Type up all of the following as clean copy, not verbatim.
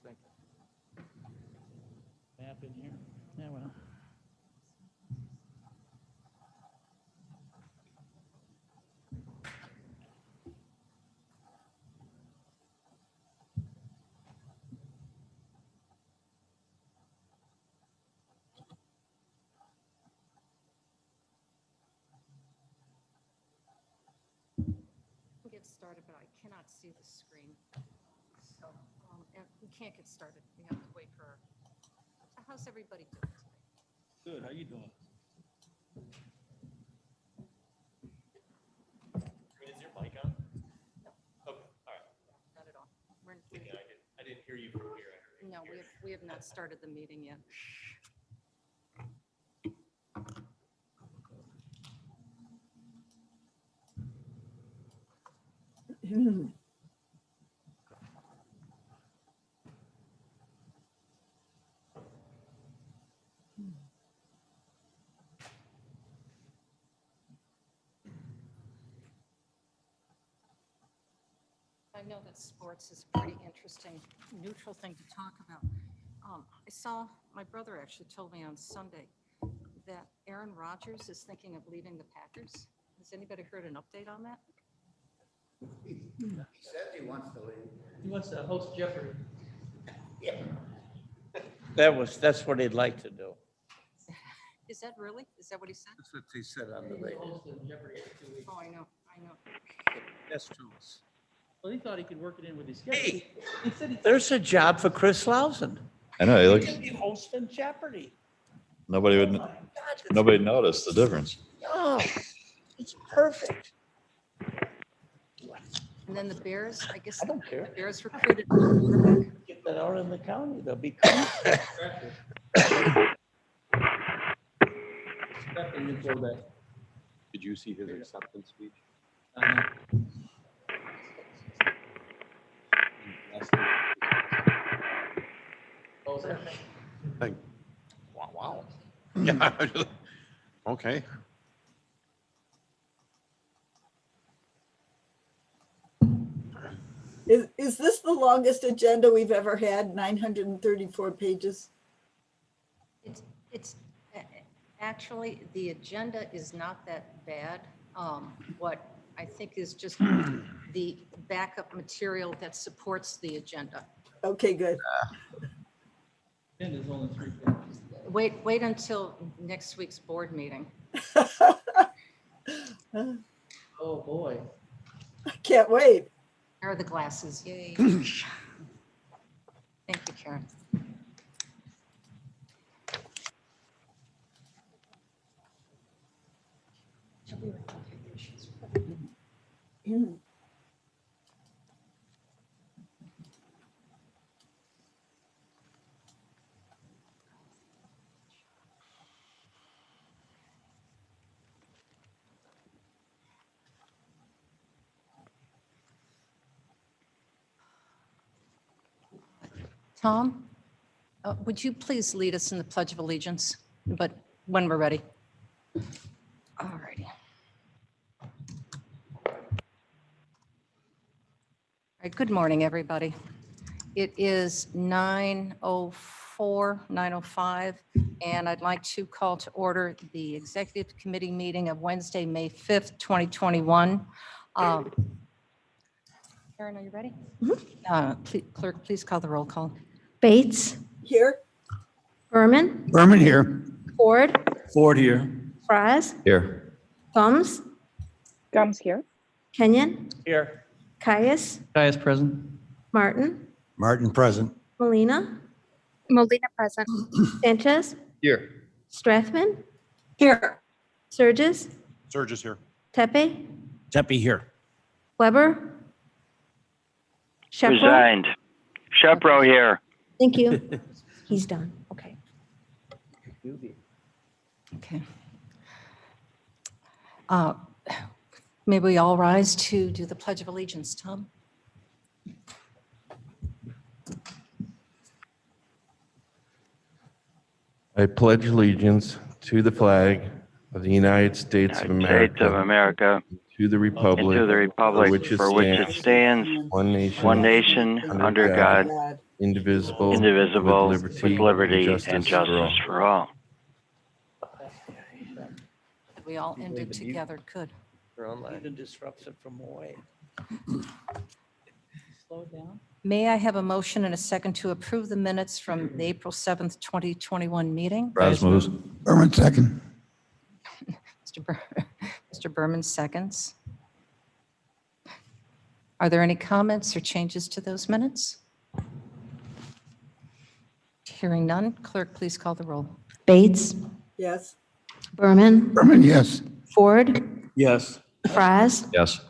Thank you. Map in here. Yeah, well. Get started, but I cannot see the screen. So, and we can't get started. We have to wait for. How's everybody doing today? Good, how you doing? Is your mic on? No. Okay, all right. Not at all. Thinking I didn't hear you from here. No, we have not started the meeting yet. I know that sports is a pretty interesting, neutral thing to talk about. I saw, my brother actually told me on Sunday that Aaron Rodgers is thinking of leaving the Packers. Has anybody heard an update on that? He says he wants to leave. He wants to host Jeopardy. Yeah. That's what he'd like to do. Is that really? Is that what he said? That's what he said on the He's radio. hosting Jeopardy every 2 weeks. Oh, I know. That's true. Well, he thought he could work it in with his schedule. He said he. There's a job for Chris Lausen. I know, he He looks, could be hosting Jeopardy. nobody would, Oh my God, it's- nobody noticed the difference. Oh, it's perfect. And then the Bears, I guess I don't care. the Bears recruited a quarterback. Get that out in the county, they'll be. Expecting him for that. Did you see his acceptance speech? Oh, is that? Like, wow. Yeah. Okay. Is this the longest agenda we've ever had, 934 pages? It's actually, the agenda is not that bad. What I think is just the backup material that supports the agenda. Okay, good. Ten is only 3 pages. Wait until next week's board meeting. Oh, boy. I can't wait. There are the glasses, yay. Thank you, Karen. Tom, would you please lead us in the Pledge of Allegiance, but when we're ready? All righty. All right, good morning, everybody. It is 9:04, 9:05, and I'd like to call to order the Executive Committee meeting of Wednesday, May 5th, 2021. Karen, are you ready? Clerk, please call the roll call. Bates, Here? Berman, Berman here. Ford, Ford here. Fries, Here. Gums, Gums here. Kenyon, Here. Caius, Guy present. Martin, Martin present. Molina, Molina present. Sanchez, Here. Strathman, Here. Surges, Surge is here. Tepe, Tepe here. Weber, Shepro. Resigned. Shepro here. Thank you. He's done. Okay. Okay. May we all rise to do the Pledge of Allegiance, Tom? I pledge allegiance to the flag of the United States of United States of America, America, to the and republic to the republic for which it for which it stands, one nation, one nation, under God, indivisible, indivisible, with with liberty and justice for all. If we all ended together, good. Even disrupts it from away. Slow down. May I have a motion and a second to approve the minutes from the April 7th, 2021 meeting? Raz moves. Berman, second. Mr. Berman seconds. Are there any comments or changes to those minutes? Hearing none, clerk, please call the roll. Bates, Yes. Berman, Berman, yes. Ford, Yes. Fraz, Yes.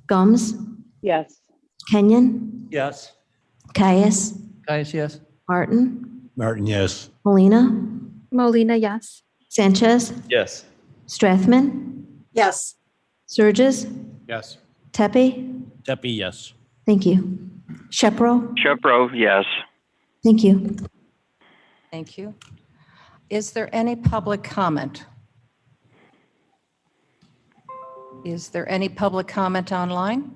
Gums, Yes. Kenyon, Yes. Caius, Guys, yes. Martin, Martin, yes. Molina, Molina, yes. Sanchez, Yes. Strathman, Yes. Surges, Yes. Tepe. Tepe, yes. Thank you. Shepro. Shepro, yes. Thank you. Thank you. Is there any public comment? Is there any public comment online?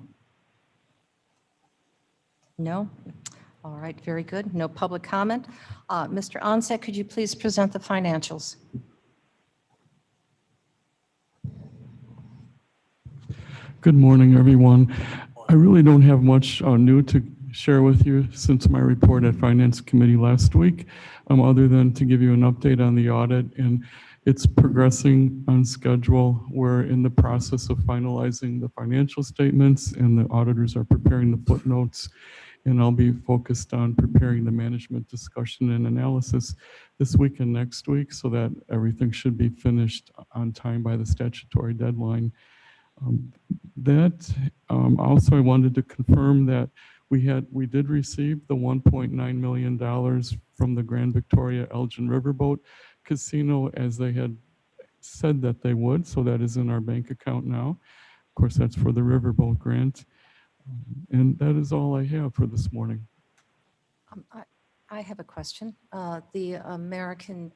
No? All right, very good. No public comment. Mr. Onset, could you please present the financials? Good morning, everyone. I really don't have much new to share with you since my report at Finance Committee last week, other than to give you an update on the audit, and it's progressing on schedule. We're in the process of finalizing the financial statements, and the auditors are preparing the footnotes, and I'll be focused on preparing the management discussion and analysis this week and next week so that everything should be finished on time by the statutory deadline. Also, I wanted to confirm that we did receive the $1.9 million from the Grand Victoria Elgin Riverboat Casino as they had said that they would, so that is in our bank account now. Of course, that's for the Riverboat grant. And that is all I have for this morning. I have a question. The American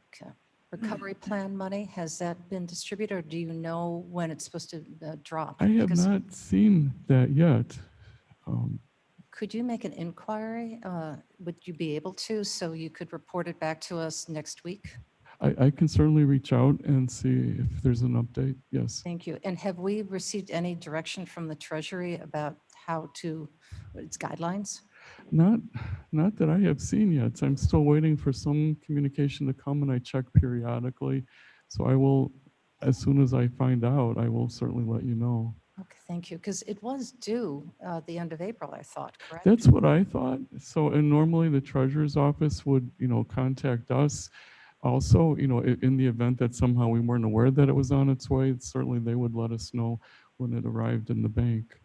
Recovery Plan money, has that been distributed, or do you know when it's supposed to drop? I have Because not seen that yet. could you make an inquiry? Would you be able to, so you could report it back to us next week? I can certainly reach out and see if there's an update. Yes. Thank you. And have we received any direction from the Treasury about how to, its guidelines? Not that I have seen yet. I'm still waiting for some communication to come, and I check periodically. So I will, as soon as I find out, I will certainly let you know. Okay, thank you. Because it was due the end of April, I thought, correct? That's what I thought. So, and normally the treasurer's office would, contact us. Also, in the event that somehow we weren't aware that it was on its way, certainly they would let us know when it arrived in the bank.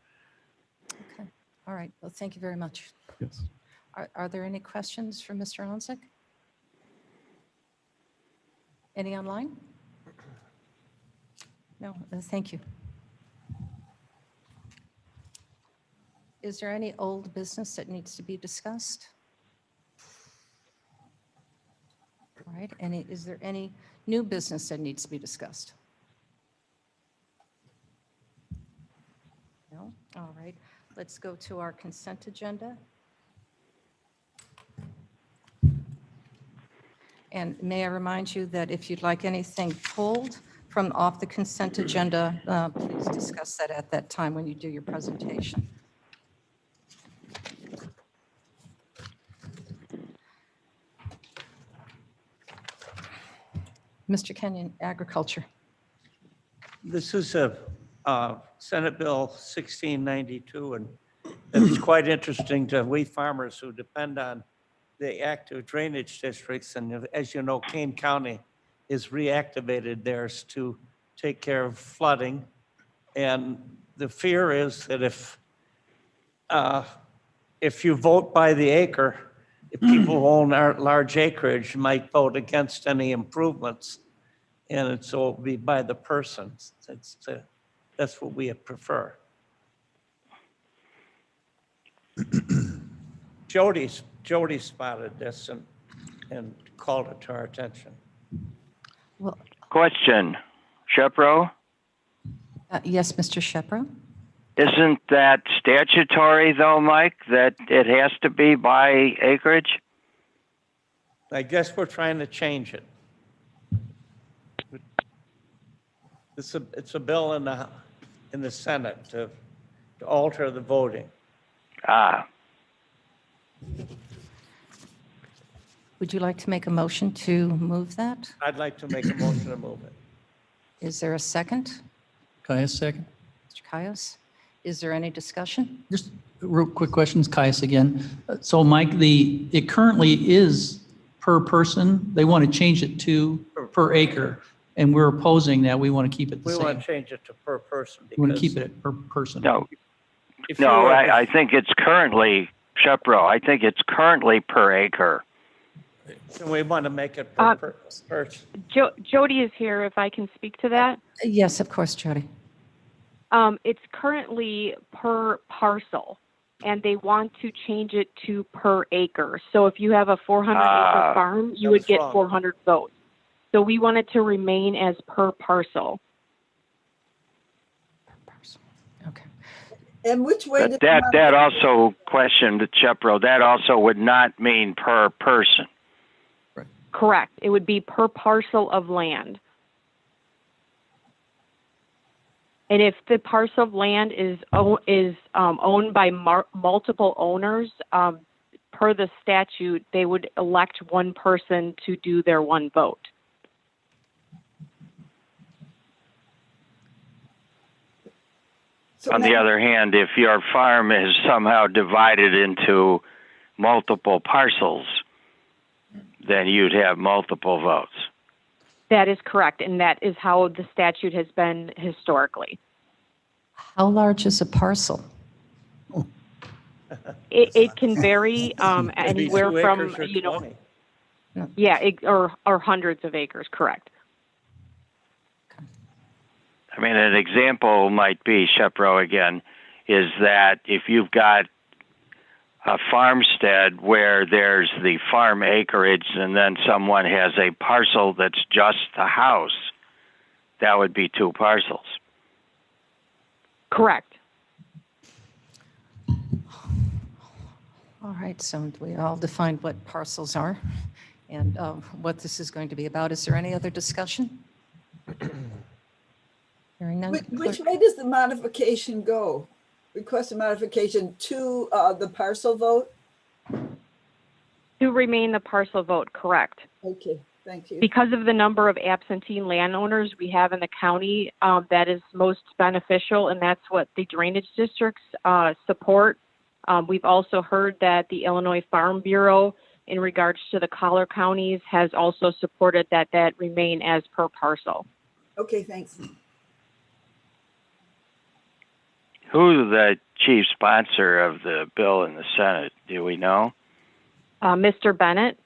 Okay, all right. Well, thank you very much. Yes. Are there any questions for Mr. Onsick? Any online? No, thank you. Is there any old business that needs to be discussed? All right, is there any new business that needs to be discussed? No? All right, let's go to our consent agenda. And may I remind you that if you'd like anything pulled from off the consent agenda, please discuss that at that time when you do your presentation. Mr. Kenyon, Agriculture. This is a Senate Bill 1692, and it's quite interesting to we farmers who depend on the active drainage districts. And as you know, Kane County is reactivated theirs to take care of flooding. And the fear is that if you vote by the acre, if people who own large acreage might vote against any improvements. And so it'll be by the person. That's what we prefer. Jody spotted this and called it to our attention. Well, Question, Shepro? yes, Mr. Shepro. Isn't that statutory though, Mike, that it has to be by acreage? I guess we're trying to change it. It's a bill in the Senate to alter the voting. Ah, Would you like to make a motion to move that? I'd like to make a motion to move it. Is there a second? Caius, second. Mr. Caius, is there any discussion? Just real quick questions, Caius again. So Mike, it currently is per person. They want to change it to per acre. And we're opposing that. We want to keep it the We want same. to change it to per person. We want to because keep it at per person. no, if you no, were- I think it's currently, Shepro, I think it's currently per acre. And we want to make it per person. Jody is here, if I can speak to that. Yes, of course, Jody. It's currently per parcel, and they want to change it to per acre. So if you have a 400 acre farm, you would that's get wrong. 400 votes. So we want it to remain as per parcel. Okay. And which way did That also questioned, Shepro, that also would not mean per person. Correct. It would be per parcel of land. And if the parcel of land is owned by multiple owners, per the statute, they would elect one person to do their one vote. So On the now- other hand, if your farm is somehow divided into multiple parcels, then you'd have multiple votes. That is correct, and that is how the statute has been historically. How large is a parcel? It can vary Maybe anywhere 2 from, acres or 20. or hundreds of acres, correct. I mean, an example might be, Shepro again, is that if you've got a farmstead where there's the farm acreage and then someone has a parcel that's just a house, that would be 2 parcels. Correct. All right, so we all defined what parcels are and what this is going to be about. Is there any other discussion? Hearing none. Which Clerk? way does the modification go? Request a modification to the parcel vote? To remain the parcel vote, correct. Okay, thank you. Because of the number of absentee landowners we have in the county, that is most beneficial, and that's what the drainage districts support. We've also heard that the Illinois Farm Bureau, in regards to the collar counties, has also supported that remain as per parcel. Okay, thanks. Who's the chief sponsor of the bill in the Senate? Do we know? Mr. Bennett,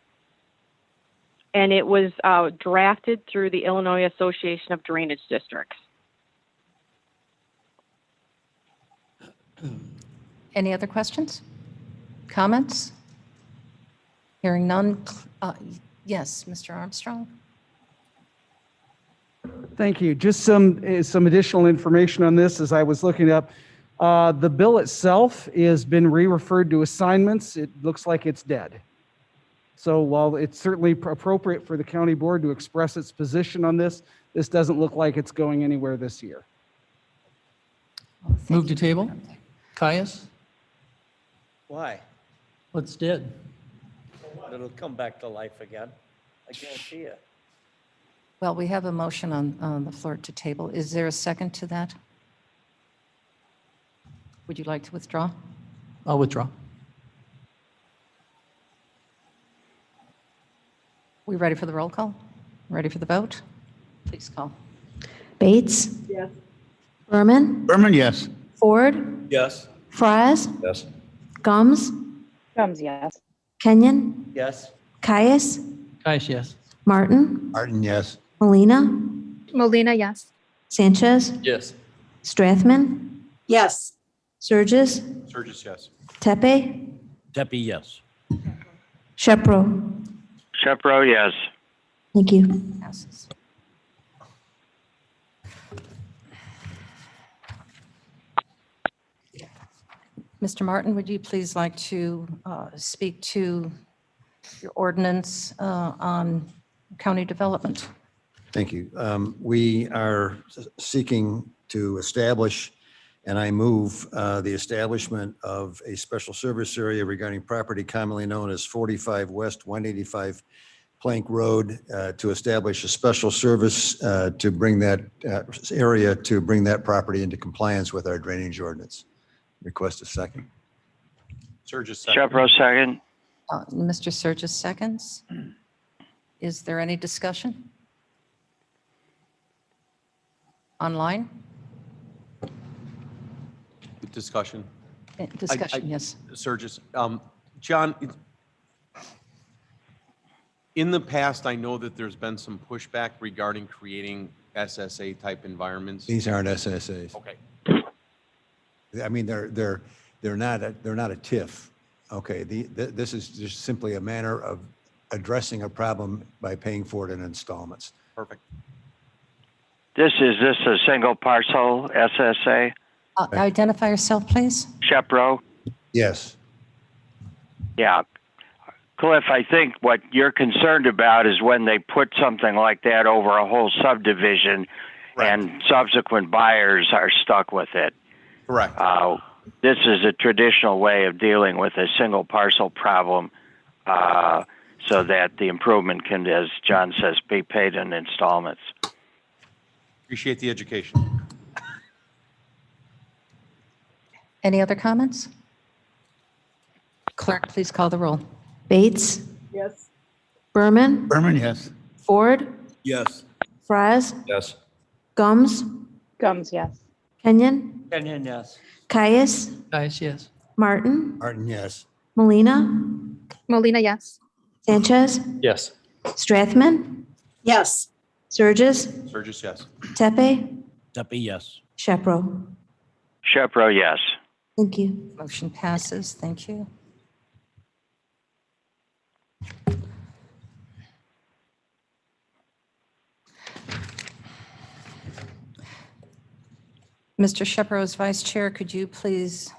and it was drafted through the Illinois Association of Drainage Districts. Any other questions? Comments? Hearing none. Yes, Mr. Armstrong? Thank you. Just some additional information on this as I was looking up. The bill itself has been re-referred to assignments. It looks like it's dead. So while it's certainly appropriate for the county board to express its position on this, this doesn't look like it's going anywhere this year. Oh, thank Move to you. table. Caius, Why? what's dead? It'll come back to life again. I guarantee you. Well, we have a motion on the floor to table. Is there a second to that? Would you like to withdraw? I'll withdraw. We ready for the roll call? Ready for the vote? Please call. Bates, Yes. Berman, Berman, yes. Ford, Yes. Fries, Yes. Gums, Gums, yes. Kenyon, Yes. Caius, Caius, yes. Martin, Martin, yes. Molina, Molina, yes. Sanchez, Yes. Strathman, Yes. Surges, Surges, yes. Tepe, Tepe, yes. Shepro. Shepro, yes. Thank you. Passes. Mr. Martin, would you please like to speak to your ordinance on county development? Thank you. We are seeking to establish, and I move the establishment of a special service area regarding property commonly known as 45 West 185 Plank Road, to establish a special service to bring that area, to bring that property into compliance with our drainage ordinance. Request a second. Surges second. Shepro second. Mr. Surges seconds. Is there any discussion? Online? Discussion. Discussion, yes. Surges. John, in the past, I know that there's been some pushback regarding creating SSA type environments. These aren't SSAs. Okay. I mean, they're not a TIF. Okay, this is just simply a manner of addressing a problem by paying for it in installments. Perfect. This a single parcel SSA? Identify yourself, please. Shepro? Yes. Yeah. Cliff, I think what you're concerned about is when they put something like that over a whole subdivision and subsequent buyers are stuck with it. Correct. This is a traditional way of dealing with a single parcel problem so that the improvement can, as John says, be paid in installments. Appreciate the education. Any other comments? Clerk, please call the roll. Bates, Yes. Berman, Berman, yes. Ford, Yes. Fraz, Yes. Gums, Gums, yes. Kenyon, yes. Caius, Caius, yes. Martin, Martin, yes. Molina, Molina, yes. Sanchez, Yes. Strathman, Yes. Surges, Surges, yes. Tepe, Duffy, yes. Shepro. Shepro, yes. Thank you. Motion passes. Thank you. Mr. Shepro, as Vice Chair, could you please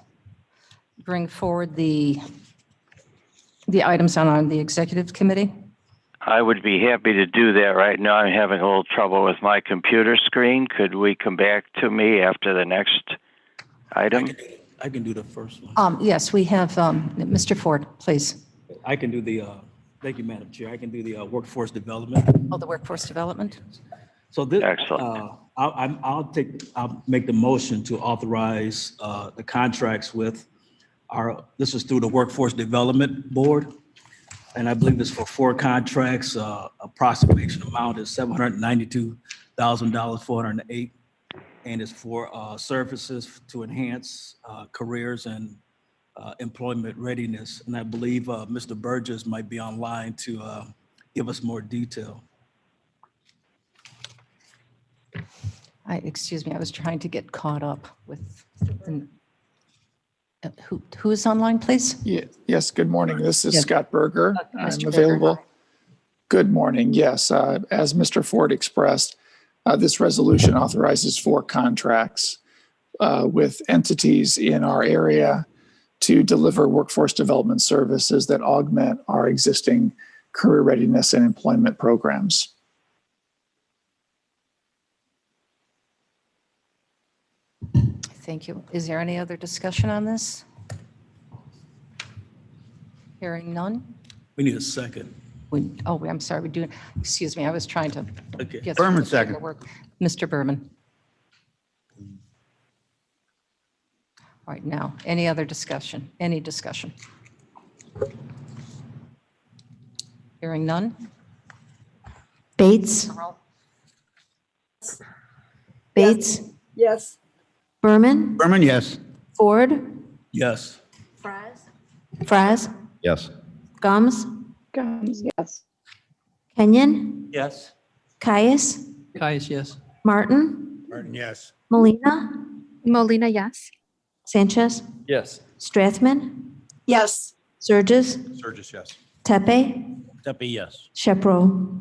bring forward the items on the Executive Committee? I would be happy to do that right now. I'm having a little trouble with my computer screen. Could we come back to me after the next item? I can do the first one. Yes, we have Mr. Ford, please. I can do the, thank you, Madam Chair. I can do the workforce development. Oh, the workforce development? So this, Excellent. I'll make the motion to authorize the contracts with this is through the Workforce Development Board. And I believe it's for 4 contracts. Approximation amount is $792,408. And it's for services to enhance careers and employment readiness. And I believe Mr. Burgess might be online to give us more detail. Excuse me, I was trying to get caught up with, who is online, please? Yes, good morning. This is Yes. Scott Berger. I'm Mr. Berger. available. Good morning. Yes, as Mr. Ford expressed, this resolution authorizes 4 contracts with entities in our area to deliver workforce development services that augment our existing career readiness and employment programs. Thank you. Is there any other discussion on this? Hearing none? We need a second. I'm sorry, we do, excuse me, I was trying to Okay. get through Berman, the second. paperwork. Mr. Berman. All right, now, any other discussion? Any discussion? Hearing none? Bates, Bates, Yes. Berman, Berman, yes. Ford, Yes. Fraz, Yes. Gums, Gums, yes. Kenyon, Yes. Caius, Caius, yes. Martin, Martin, yes. Molina, Molina, yes. Sanchez, Yes. Strathman, Yes. Surges, Surges, yes. Tepe, Duffy, yes. Shepro.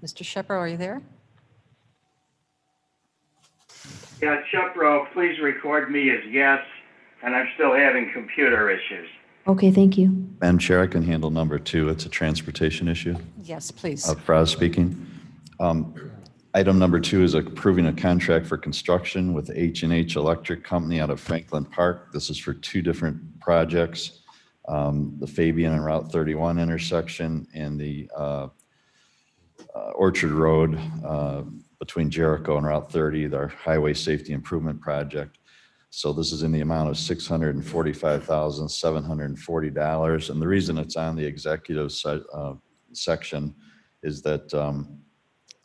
Mr. Shepro, are you there? Yeah, Shepro, please record me as yes, and I'm still having computer issues. Okay, thank you. Madam Chair, I can handle number 2. It's a transportation issue. Yes, please. Fraz speaking. Item number 2 is approving a contract for construction with H&H Electric Company out of Franklin Park. This is for 2 different projects, the Fabian and Route 31 intersection and the Orchard Road between Jericho and Route 30, our highway safety improvement project. So this is in the amount of $645,740. And the reason it's on the executive section is that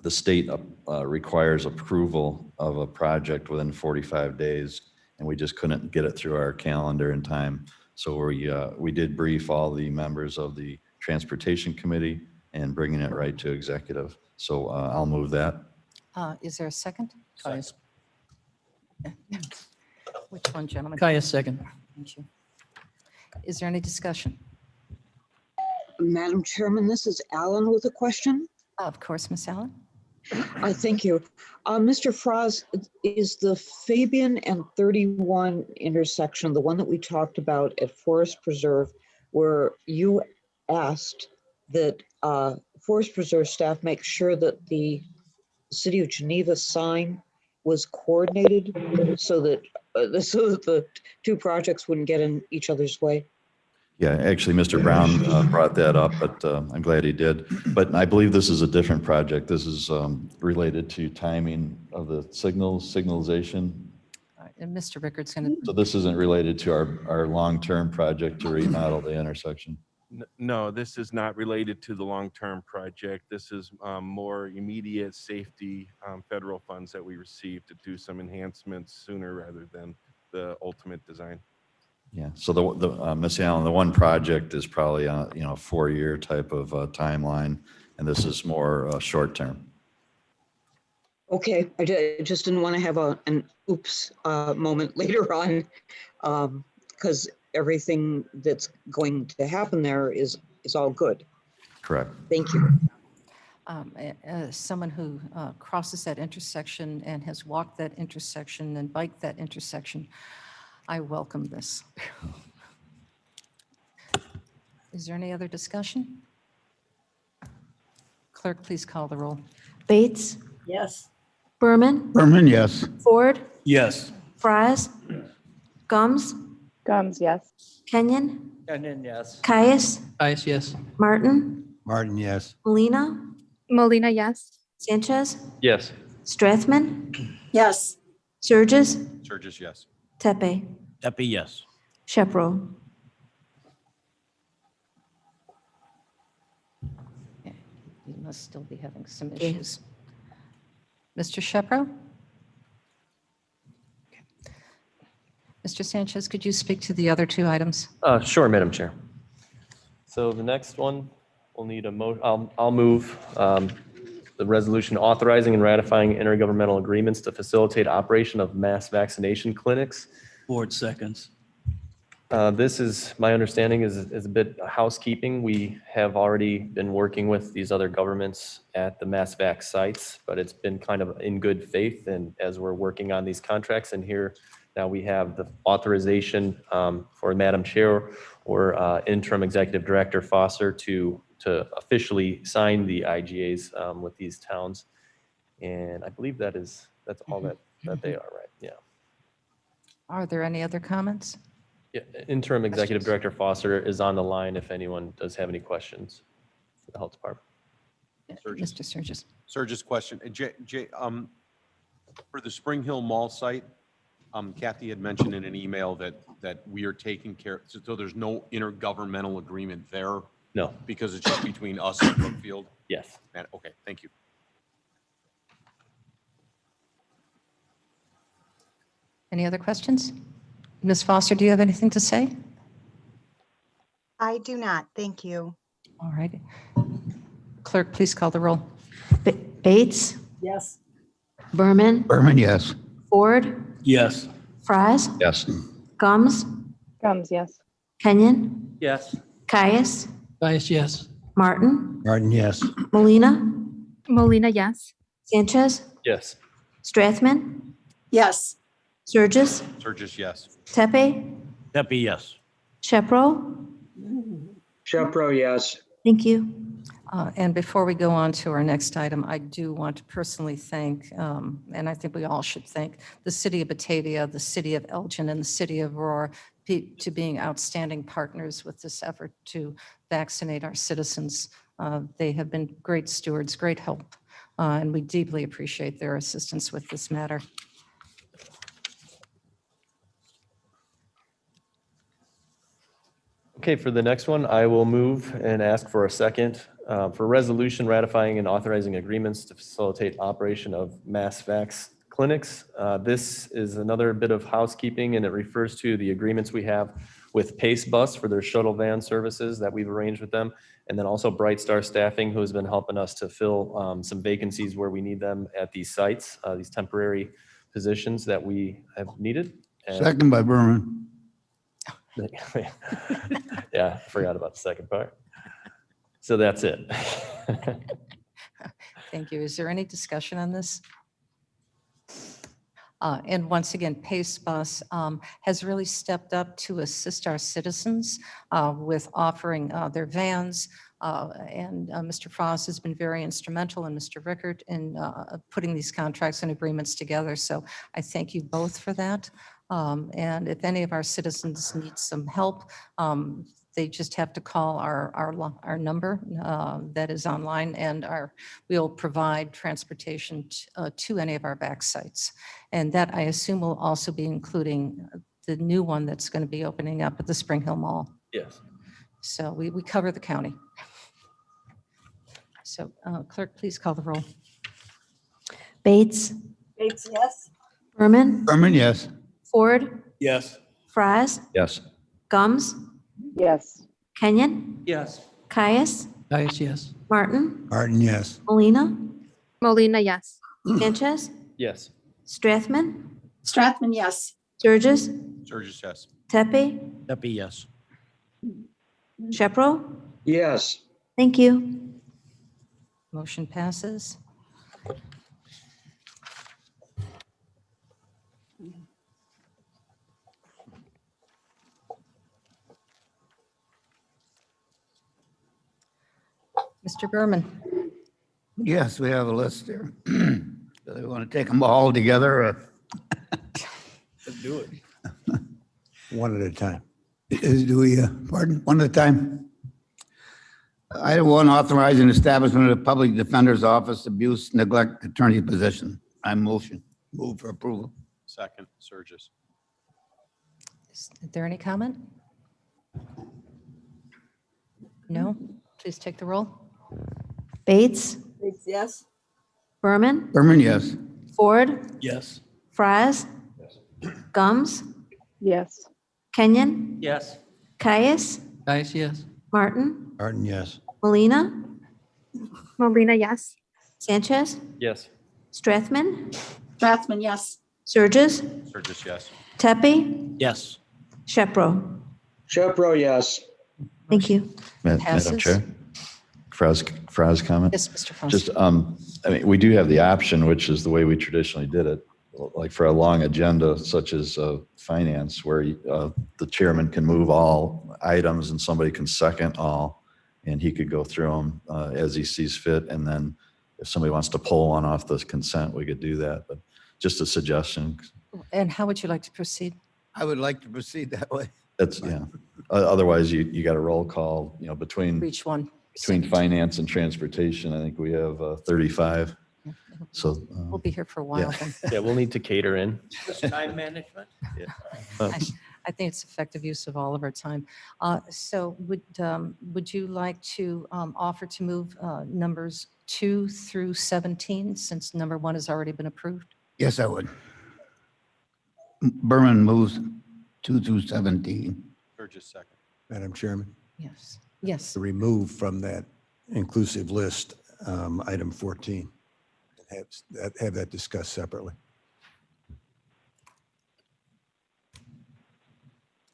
the state requires approval of a project within 45 days, and we just couldn't get it through our calendar in time. So we did brief all the members of the Transportation Committee and bringing it right to executive. So I'll move that. Is there a second? Which one, gentlemen? Caius, second. Thank you. Is there any discussion? Madam Chairman, this is Alan with a question. Of course, Ms. Allen. Thank you. Mr. Fraz, is the Fabian and 31 intersection, the one that we talked about at Forest Preserve, where you asked that Forest Preserve staff make sure that the City of Geneva sign was coordinated so that the 2 projects wouldn't get in each other's way? Yeah, actually, Mr. Brown brought that up, but I'm glad he did. But I believe this is a different project. This is related to timing of the signalization. And Mr. Rickard's going to. So this isn't related to our long-term project to remodel the intersection. No, this is not related to the long-term project. This is more immediate safety federal funds that we received to do some enhancements sooner rather than the ultimate design. Yeah, so the Ms. Allen, the one project is probably a 4-year type of timeline, and this is more short-term. Okay, I just didn't want to have an oops moment later on, because everything that's going to happen there is all good. Correct. Thank you. As someone who crosses that intersection and has walked that intersection and biked that intersection, I welcome this. Is there any other discussion? Clerk, please call the roll. Bates, Yes. Berman, Berman, yes. Ford, Yes. Fraz, Gums, Gums, yes. Kenyon, Kenyon, yes. Caius, Caius, yes. Martin, Martin, yes. Molina, Molina, yes. Sanchez, Yes. Strathman, Yes. Surges, Surges, yes. Tepe, Epi, yes. Shepro. You must still be having some issues. Mr. Shepro? Okay. Mr. Sanchez, could you speak to the other 2 items? Sure, Madam Chair. So the next one, we'll need I'll move the resolution authorizing and ratifying intergovernmental agreements to facilitate operation of mass vaccination clinics. Board seconds. This is, my understanding is a bit housekeeping. We have already been working with these other governments at the mass vac sites, but it's been kind of in good faith. And as we're working on these contracts, and here now we have the authorization for Madam Chair or Interim Executive Director Foster to officially sign the IGAs with these towns. And I believe that's all that they are, right? Yeah. Are there any other comments? Yeah, Interim Executive Director Foster is on the line if anyone does have any questions for the health department. Mr. Surges. Surges question. For the Spring Hill Mall site, Kathy had mentioned in an email that we are taking care, so there's no intergovernmental agreement there? No. Because it's just between us and Brookfield? Yes. Okay, thank you. Any other questions? Ms. Foster, do you have anything to say? I do not. Thank you. All right. Clerk, please call the roll. Bates, Yes. Berman, Berman, yes. Ford, Yes. Fraz, Yes. Gums, Gums, yes. Kenyon, Yes. Caius, Caius, yes. Martin, Martin, yes. Molina, Molina, yes. Sanchez, Yes. Strathman, Yes. Surges, Surges, yes. Tepe, Tepe, yes. Shepro. Shepro, yes. Thank you. And before we go on to our next item, I do want to personally thank, and I think we all should thank, the city of Batavia, the city of Elgin, and the city of Aurora to being outstanding partners with this effort to vaccinate our citizens. They have been great stewards, great help, and we deeply appreciate their assistance with this matter. Okay, for the next one, I will move and ask for a second for resolution ratifying and authorizing agreements to facilitate operation of mass vax clinics. This is another bit of housekeeping, and it refers to the agreements we have with Pace Bus for their shuttle van services that we've arranged with them, and then also Bright Star Staffing, who has been helping us to fill some vacancies where we need them at these sites, these temporary positions that we have needed. And Second by Berman. yeah, I forgot about the second part. So that's it. Thank you. Is there any discussion on this? And once again, Pace Bus has really stepped up to assist our citizens with offering their vans. And Mr. Frost has been very instrumental, and Mr. Rickard, in putting these contracts and agreements together. So I thank you both for that. And if any of our citizens need some help, they just have to call our number that is online, and we'll provide transportation to any of our back sites. And that, I assume, will also be including the new one that's going to be opening up at the Spring Hill Mall. Yes. So we cover the county. So clerk, please call the roll. Bates, Bates, yes. Berman, Berman, yes. Ford, Yes. Fries, Yes. Gums, Yes. Kenyon, Yes. Caius, Caius, yes. Martin, Martin, yes. Molina, Molina, yes. Sanchez, Yes. Strathman, Strathman, yes. Surges, Surges, yes. Tepe, Tepe, yes. Shepro. Yes. Thank you. Motion passes. Mr. Berman. Yes, we have a list here. Do we want to take them all together? Let's do it. One at a time. Do we, pardon, one at a time? Item one, authorizing establishment of the Public Defender's Office Abuse Neglect Attorney position. I move for approval. Second, Surges. Is there any comment? No? Please take the roll. Bates, Bates, yes. Berman, Berman, yes. Ford, Yes. Fries, Gums, Yes. Kenyon, Yes. Caius, Caius, yes. Martin, Martin, yes. Molina, Molina, yes. Sanchez, Yes. Strathman, Strathman, yes. Surges, Surges, yes. Tepe, Yes. Shepro. Shepro, yes. Thank you. Madam Passes. Chair, Fraz comment? Yes, Mr. Frost. Just, I mean, we do have the option, which is the way we traditionally did it, like for a long agenda such as finance, where the chairman can move all items and somebody can second all, and he could go through them as he sees fit. And then if somebody wants to pull one off the consent, we could do that. But just a suggestion. And how would you like to proceed? I would like to proceed that way. That's, yeah. Otherwise, you got a roll call, between Reach one. finance and transportation. I think we have 35. So We'll be here for a while then. Yeah, we'll need to cater in. Just time management? I think it's effective use of all of our time. So would you like to offer to move numbers 2 through 17, since number 1 has already been approved? Yes, I would. Berman moves 2 through 17. Surges, second. Madam Chairman, Yes. Yes. to remove from that inclusive list, item 14. Have that discussed separately.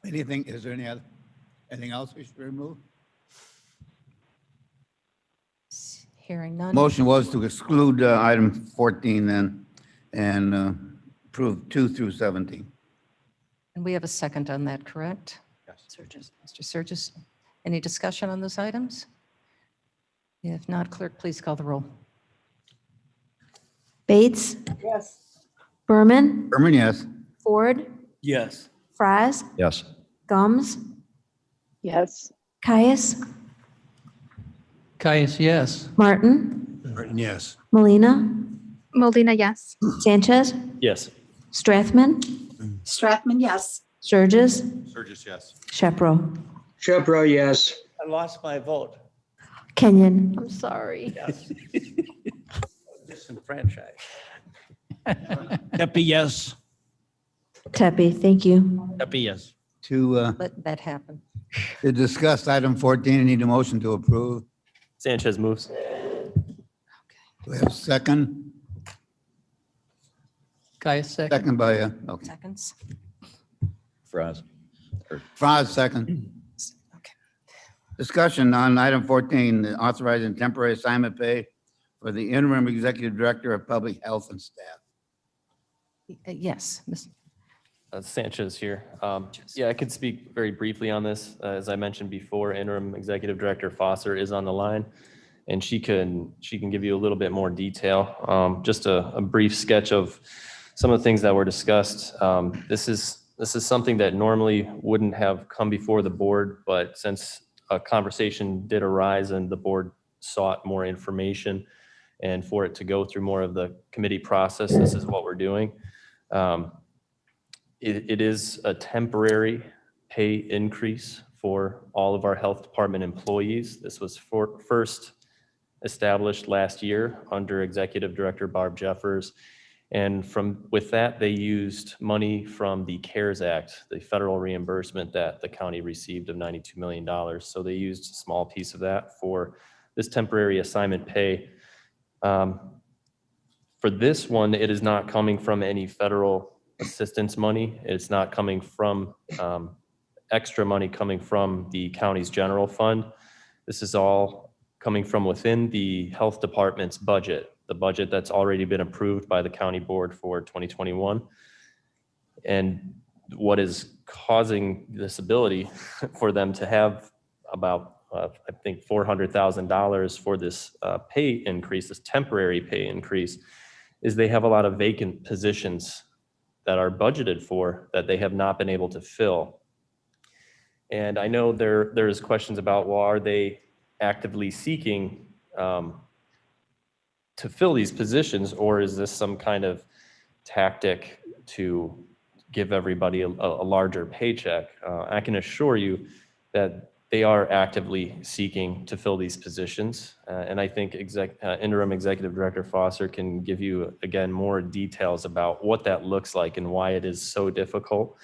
Is there anything else we should remove? Hearing none. Motion was to exclude item 14 then, and approve 2 through 17. And we have a second on that, correct? Yes. Surges, Mr. Surges, any discussion on those items? If not, clerk, please call the roll. Bates, Yes. Berman, Berman, yes. Ford, Yes. Fries, Yes. Gums, Yes. Caius, Caius, yes. Martin, Martin, yes. Molina, Molina, yes. Sanchez, Yes. Strathman, Stratman, yes. Surges, Surges, yes. Shepro. Shepro, yes. I lost my vote. Kenyon, I'm sorry. Yes. Disenfranchised. Epi, yes. Tepe, thank you. Epi, yes. Let that happen. To discuss item 14, I need a motion to approve. Sanchez moves. Do we have a second? Caius, second. Second by, okay. Seconds. Fries. Franz, second. Okay. Discussion on item 14, authorizing temporary assignment pay for the interim executive director of public health and staff. Yes, Ms. Sanchez here. Yeah, I could speak very briefly on this. As I mentioned before, interim executive director Foster is on the line, and she can give you a little bit more detail. Just a brief sketch of some of the things that were discussed. This is something that normally wouldn't have come before the board, but since a conversation did arise and the board sought more information and for it to go through more of the committee process, this is what we're doing. It is a temporary pay increase for all of our health department employees. This was first established last year under Executive Director Barb Jeffers. And with that, they used money from the CARES Act, the federal reimbursement that the county received of $92 million. So they used a small piece of that for this temporary assignment pay. For this one, it is not coming from any federal assistance money. It's not coming from extra money coming from the county's general fund. This is all coming from within the health department's budget, the budget that's already been approved by the county board for 2021. And what is causing this ability for them to have about, I think, $400,000 for this pay increase, this temporary pay increase, is they have a lot of vacant positions that are budgeted for that they have not been able to fill. And I know there's questions about, well, are they actively seeking to fill these positions, or is this some kind of tactic to give everybody a larger paycheck? I can assure you that they are actively seeking to fill these positions. And I think interim executive director Foster can give you, again, more details about what that looks like and why it is so difficult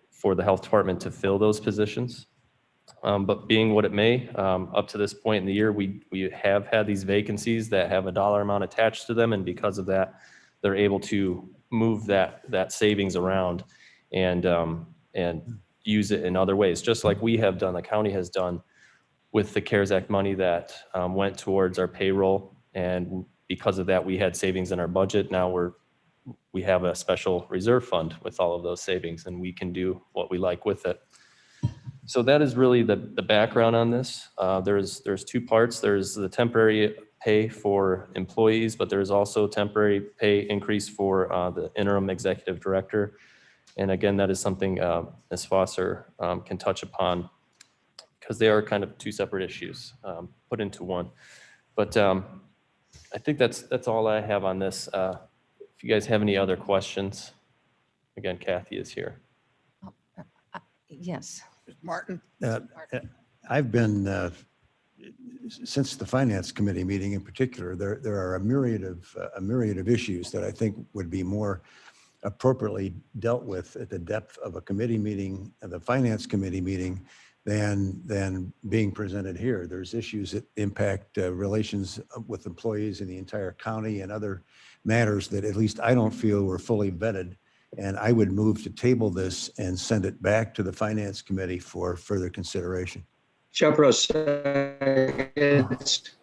for the health department to fill those positions. But being what it may, up to this point in the year, we have had these vacancies that have a dollar amount attached to them. And because of that, they're able to move that savings around and use it in other ways, just like we have done, the county has done with the CARES Act money that went towards our payroll. And because of that, we had savings in our budget. Now we have a special reserve fund with all of those savings, and we can do what we like with it. So that is really the background on this. There's two parts. There's the temporary pay for employees, but there's also temporary pay increase for the interim executive director. And again, that is something Ms. Foster can touch upon, because they are kind of two separate issues put into one. But I think that's all I have on this. If you guys have any other questions, again, Kathy is here. Yes. Martin? I've been, since the Finance Committee meeting in particular, there are a myriad of issues that I think would be more appropriately dealt with at the depth of a committee meeting, the Finance Committee meeting, than being presented here. There's issues that impact relations with employees in the entire county and other matters that at least I don't feel were fully vetted. And I would move to table this and send it back to the Finance Committee for further consideration. Shepro seconds.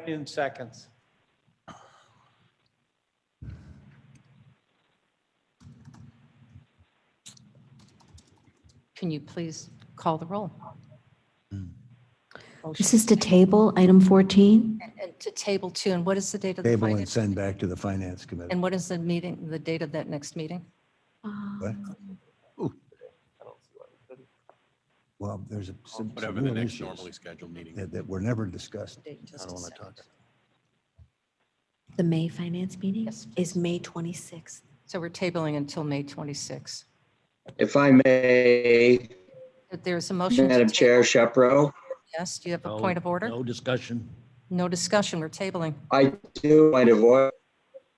In seconds. Can you please call the roll? This is to table item 14. And to table 2, and what is the date of the Table and finance? send back to the finance committee. And what is the meeting, the date of that next meeting? What? Well, there's some Whatever the real next issues normally scheduled meeting. that were never discussed. I Just don't a want to second. talk. The May finance meeting Yes, is May 26th. So we're tabling until May 26th. If I may, There's a motion to Madam Chair, table. Shepro, Yes, do you have a point of order? No discussion. No discussion, we're tabling. I do point of order.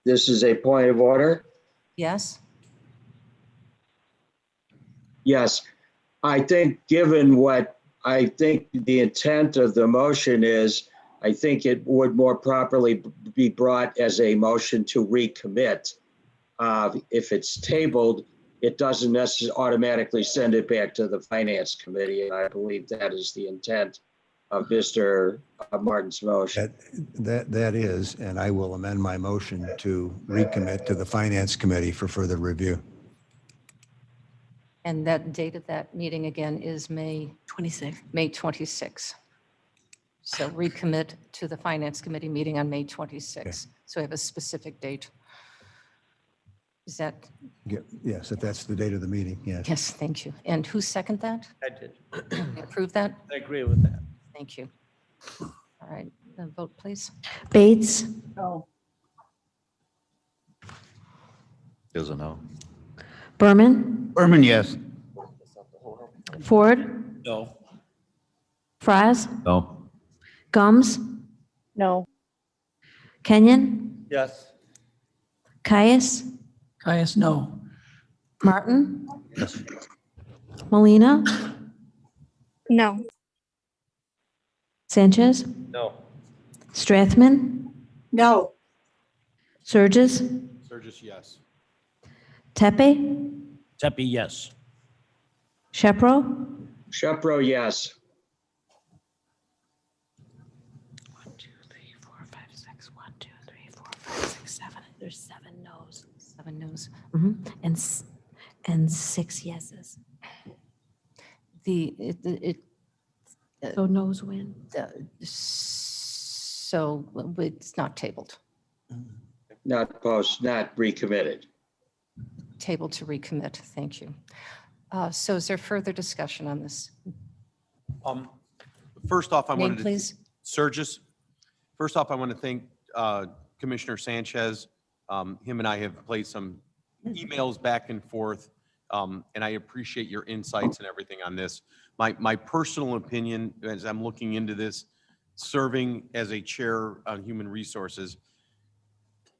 This is a point of order. Yes? Yes, I think given what I think the intent of the motion is, I think it would more properly be brought as a motion to recommit. If it's tabled, it doesn't necessarily automatically send it back to the finance committee. And I believe that is the intent of Mr. Martin's motion. That is, and I will amend my motion to recommit to the finance committee for further review. And that date of that meeting again is May 26th. May 26. So recommit to the finance committee meeting on May 26. So we have a specific date. Is that, Yes, if that's the date of the meeting, yes. yes, thank you. And who seconded that? I did. You Approve that? I agree with that. Thank you. All right, then vote please. Bates, No. Is a no. Berman, Berman, yes. Ford, No. Fries, No. Gums, No. Kenyon, Yes. Caius, no. Martin, Molina, No. Sanchez, No. Strathman, No. Surges, Surges, yes. Tepe, Tepe, yes. Shepro, Shepro, yes. 1, 2, 3, 4, 5, 6. 1, 2, 3, 4, 5, 6, 7. There's 7 no's. 7 noes. And 6 yeses. So no's win. So it's not tabled. Not recommitted. Table to recommit, thank you. So is there further discussion on this? First off, I Name, wanted to. please. Surges. First off, I want to thank Commissioner Sanchez. Him and I have played some emails back and forth, and I appreciate your insights and everything on this. My personal opinion, as I'm looking into this, serving as a chair on human resources,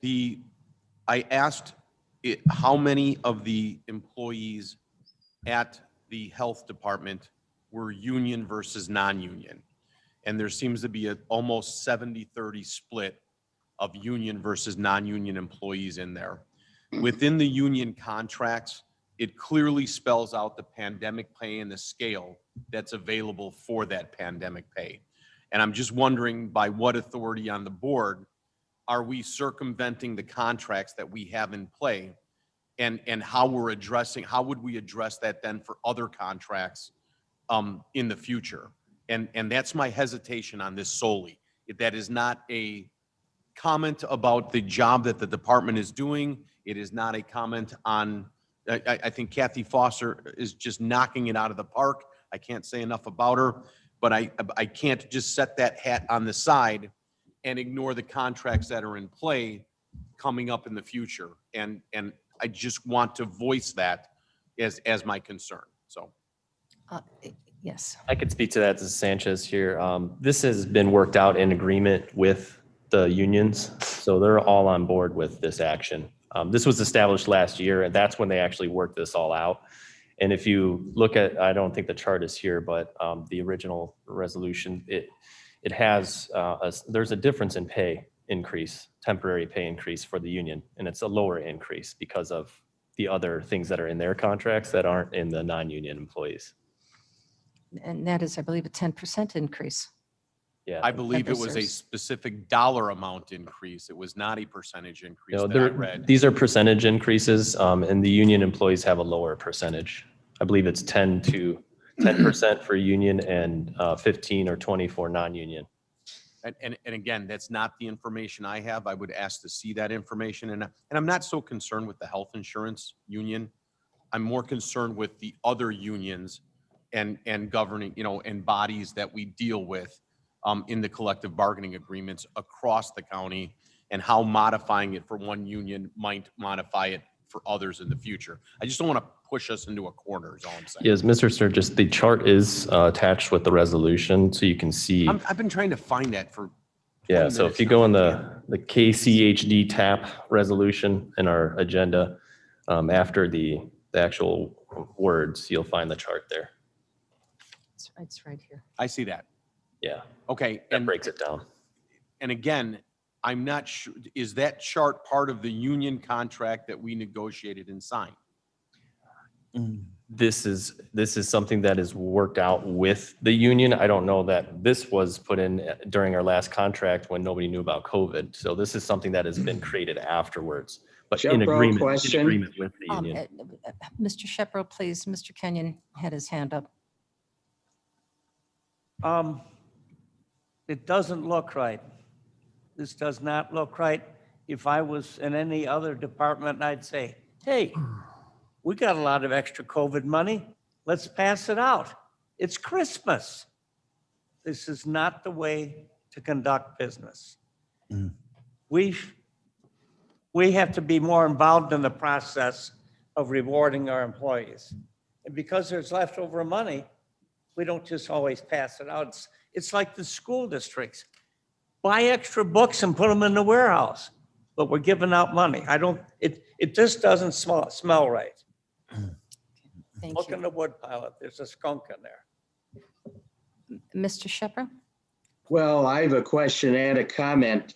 I asked how many of the employees at the health department were union versus non-union. And there seems to be an almost 70-30 split of union versus non-union employees in there. Within the union contracts, it clearly spells out the pandemic pay and the scale that's available for that pandemic pay. And I'm just wondering, by what authority on the board are we circumventing the contracts that we have in play? And how would we address that then for other contracts in the future? And that's my hesitation on this solely. That is not a comment about the job that the department is doing. It is not a comment on, I think Kathy Foster is just knocking it out of the park. I can't say enough about her, but I can't just set that hat on the side and ignore the contracts that are in play coming up in the future. And I just want to voice that as my concern, so. Yes. I could speak to that. This is Sanchez here. This has been worked out in agreement with the unions, so they're all on board with this action. This was established last year, and that's when they actually worked this all out. And if you look at, I don't think the chart is here, but the original resolution, it has, there's a difference in pay increase, temporary pay increase for the union, and it's a lower increase because of the other things that are in their contracts that aren't in the non-union employees. And that is, I believe, a 10% increase. Yeah, I believe it was a specific dollar amount increase. It was not a percentage increase that I read. These are percentage increases, and the union employees have a lower percentage. I believe it's 10% for union and 15 or 20 for non-union. And again, that's not the information I have. I would ask to see that information. And I'm not so concerned with the health insurance union. I'm more concerned with the other unions and governing, and bodies that we deal with in the collective bargaining agreements across the county, and how modifying it for one union might modify it for others in the future. I just don't want to push us into a corner is all I'm saying. Yes, Mr. Sturgis, the chart is attached with the resolution, so you can see. I've been trying to find that for 20 Yeah, so if minutes you now. go in the KCHD TAP resolution in our agenda, after the actual words, you'll find the chart there. It's right here. I see that. Yeah. Okay. That breaks it down. And again, I'm not sure, is that chart part of the union contract that we negotiated and signed? This is something that is worked out with the union. I don't know that this was put in during our last contract when nobody knew about COVID. So this is something that has been created afterwards, but in agreement with the union. Mr. Shepro, please. Mr. Kenyon had his hand up. It doesn't look right. This does not look right. If I was in any other department, I'd say, hey, we got a lot of extra COVID money. Let's pass it out. It's Christmas. This is not the way to conduct business. We have to be more involved in the process of rewarding our employees. And because there's leftover money, we don't just always pass it out. It's like the school districts. Buy extra books and put them in the warehouse, but we're giving out money. It just doesn't smell right. Look in the wood pile. There's a skunk in there. Mr. Shepro? Well, I have a question and a comment.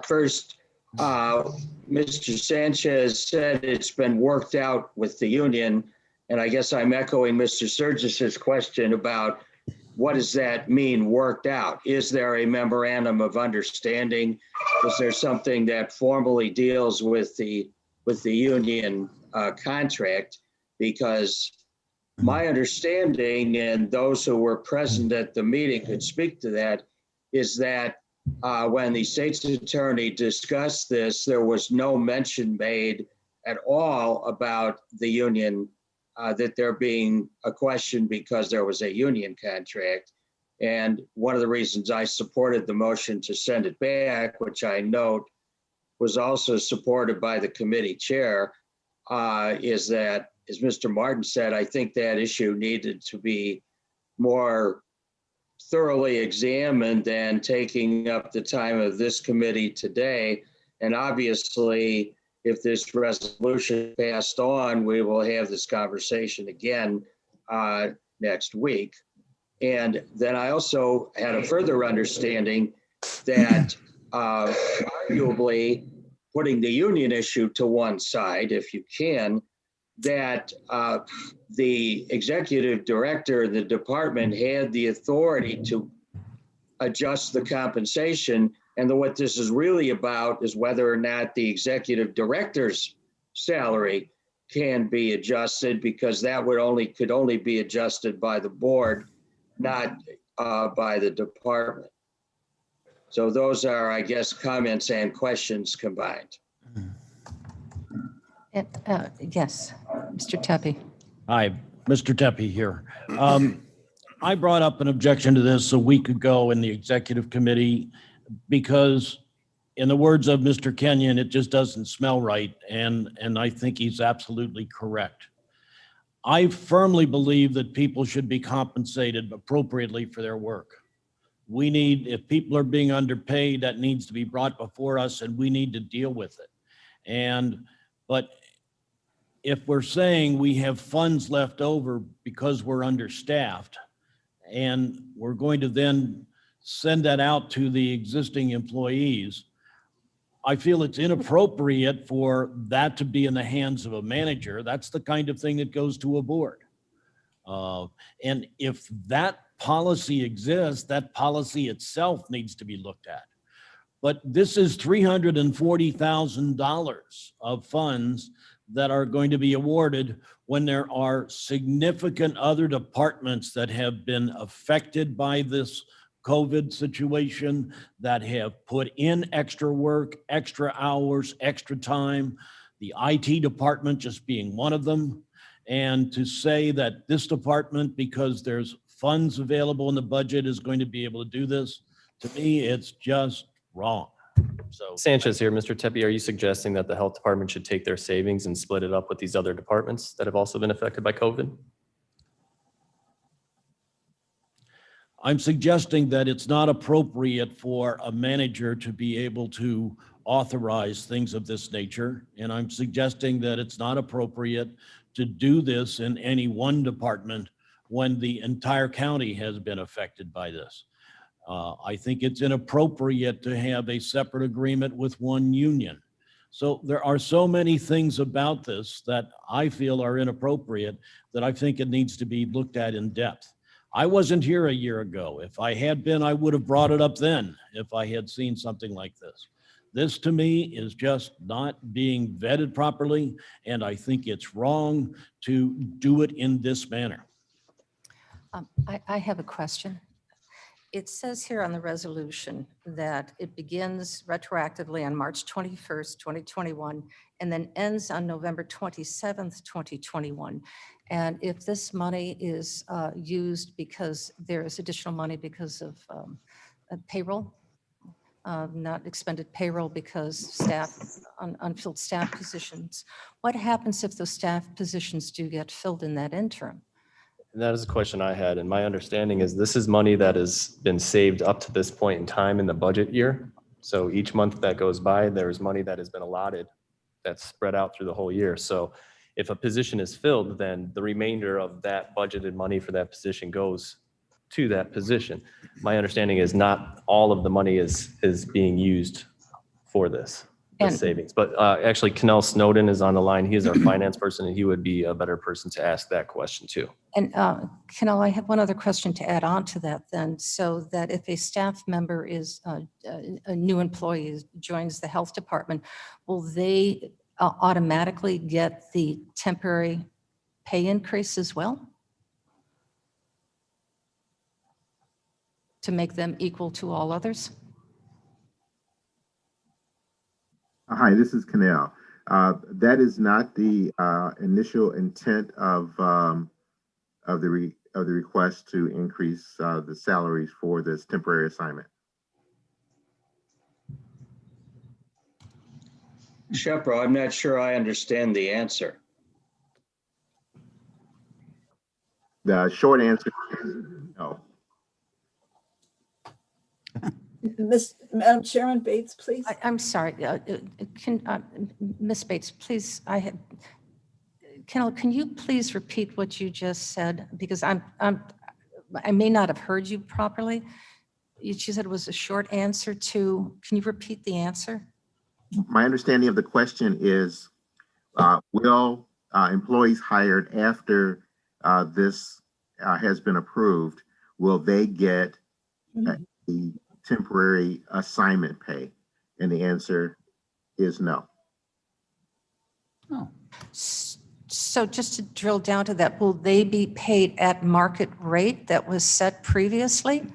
First, Mr. Sanchez said it's been worked out with the union, and I guess I'm echoing Mr. Sturgis's question about what does that mean, worked out? Is there a memorandum of understanding? Is there something that formally deals with the union contract? Because my understanding, and those who were present at the meeting could speak to that, is that when the state's attorney discussed this, there was no mention made at all about the union, that there being a question because there was a union contract. And one of the reasons I supported the motion to send it back, which I note was also supported by the committee chair, is that, as Mr. Martin said, I think that issue needed to be more thoroughly examined than taking up the time of this committee today. And obviously, if this resolution passed on, we will have this conversation again next week. And then I also had a further understanding that arguably putting the union issue to one side, if you can, that the executive director of the department had the authority to adjust the compensation. And what this is really about is whether or not the executive director's salary can be adjusted, because that could only be adjusted by the board, not by the department. So those are, I guess, comments and questions combined. Yes, Mr. Tepe. Hi, Mr. Tepe here. I brought up an objection to this a week ago in the executive committee because, in the words of Mr. Kenyon, it just doesn't smell right, and I think he's absolutely correct. I firmly believe that people should be compensated appropriately for their work. If people are being underpaid, that needs to be brought before us, and we need to deal with it. But if we're saying we have funds left over because we're understaffed, and we're going to then send that out to the existing employees, I feel it's inappropriate for that to be in the hands of a manager. That's the kind of thing that goes to a board. And if that policy exists, that policy itself needs to be looked at. But this is $340,000 of funds that are going to be awarded when there are significant other departments that have been affected by this COVID situation, that have put in extra work, extra hours, extra time, the IT department just being one of them. And to say that this department, because there's funds available in the budget, is going to be able to do this, to me, it's just wrong. So Sanchez here, Mr. Tepe, are you suggesting that the health department should take their savings and split it up with these other departments that have also been affected by COVID? I'm suggesting that it's not appropriate for a manager to be able to authorize things of this nature. And I'm suggesting that it's not appropriate to do this in any one department when the entire county has been affected by this. I think it's inappropriate to have a separate agreement with one union. So there are so many things about this that I feel are inappropriate that I think it needs to be looked at in depth. I wasn't here a year ago. If I had been, I would have brought it up then if I had seen something like this. This to me is just not being vetted properly, and I think it's wrong to do it in this manner. I have a question. It says here on the resolution that it begins retroactively on March 21st, 2021, and then ends on November 27th, 2021. And if this money is used because there is additional money because of payroll, not expended payroll because staff, unfilled staff positions, what happens if those staff positions do get filled in that interim? And that is a question I had, and my understanding is this is money that has been saved up to this point in time in the budget year. So each month that goes by, there's money that has been allotted that's spread out through the whole year. So if a position is filled, then the remainder of that budgeted money for that position goes to that position. My understanding is not all of the money is being used for this savings. But actually, Cannell Snowden is on the line. He is our finance person, and he would be a better person to ask that question too. And Cannell, I have one other question to add on to that then, so that if a staff member is a new employee joins the health department, will they automatically get the temporary pay increase as well? To make them equal to all others? Hi, this is Cannell. That is not the initial intent of the request to increase the salaries for this temporary assignment. Shepro, I'm not sure I understand the answer. The short answer is no. Madam Chairman Bates, please. I'm sorry. Ms. Bates, please, Cannell, can you please repeat what you just said? Because I may not have heard you properly. You said it was a short answer to, can you repeat the answer? My understanding of the question is, will employees hired after this has been approved, will they get the temporary assignment pay? And the answer is no. Oh. So just to drill down to that, will they be paid at market rate that was set previously?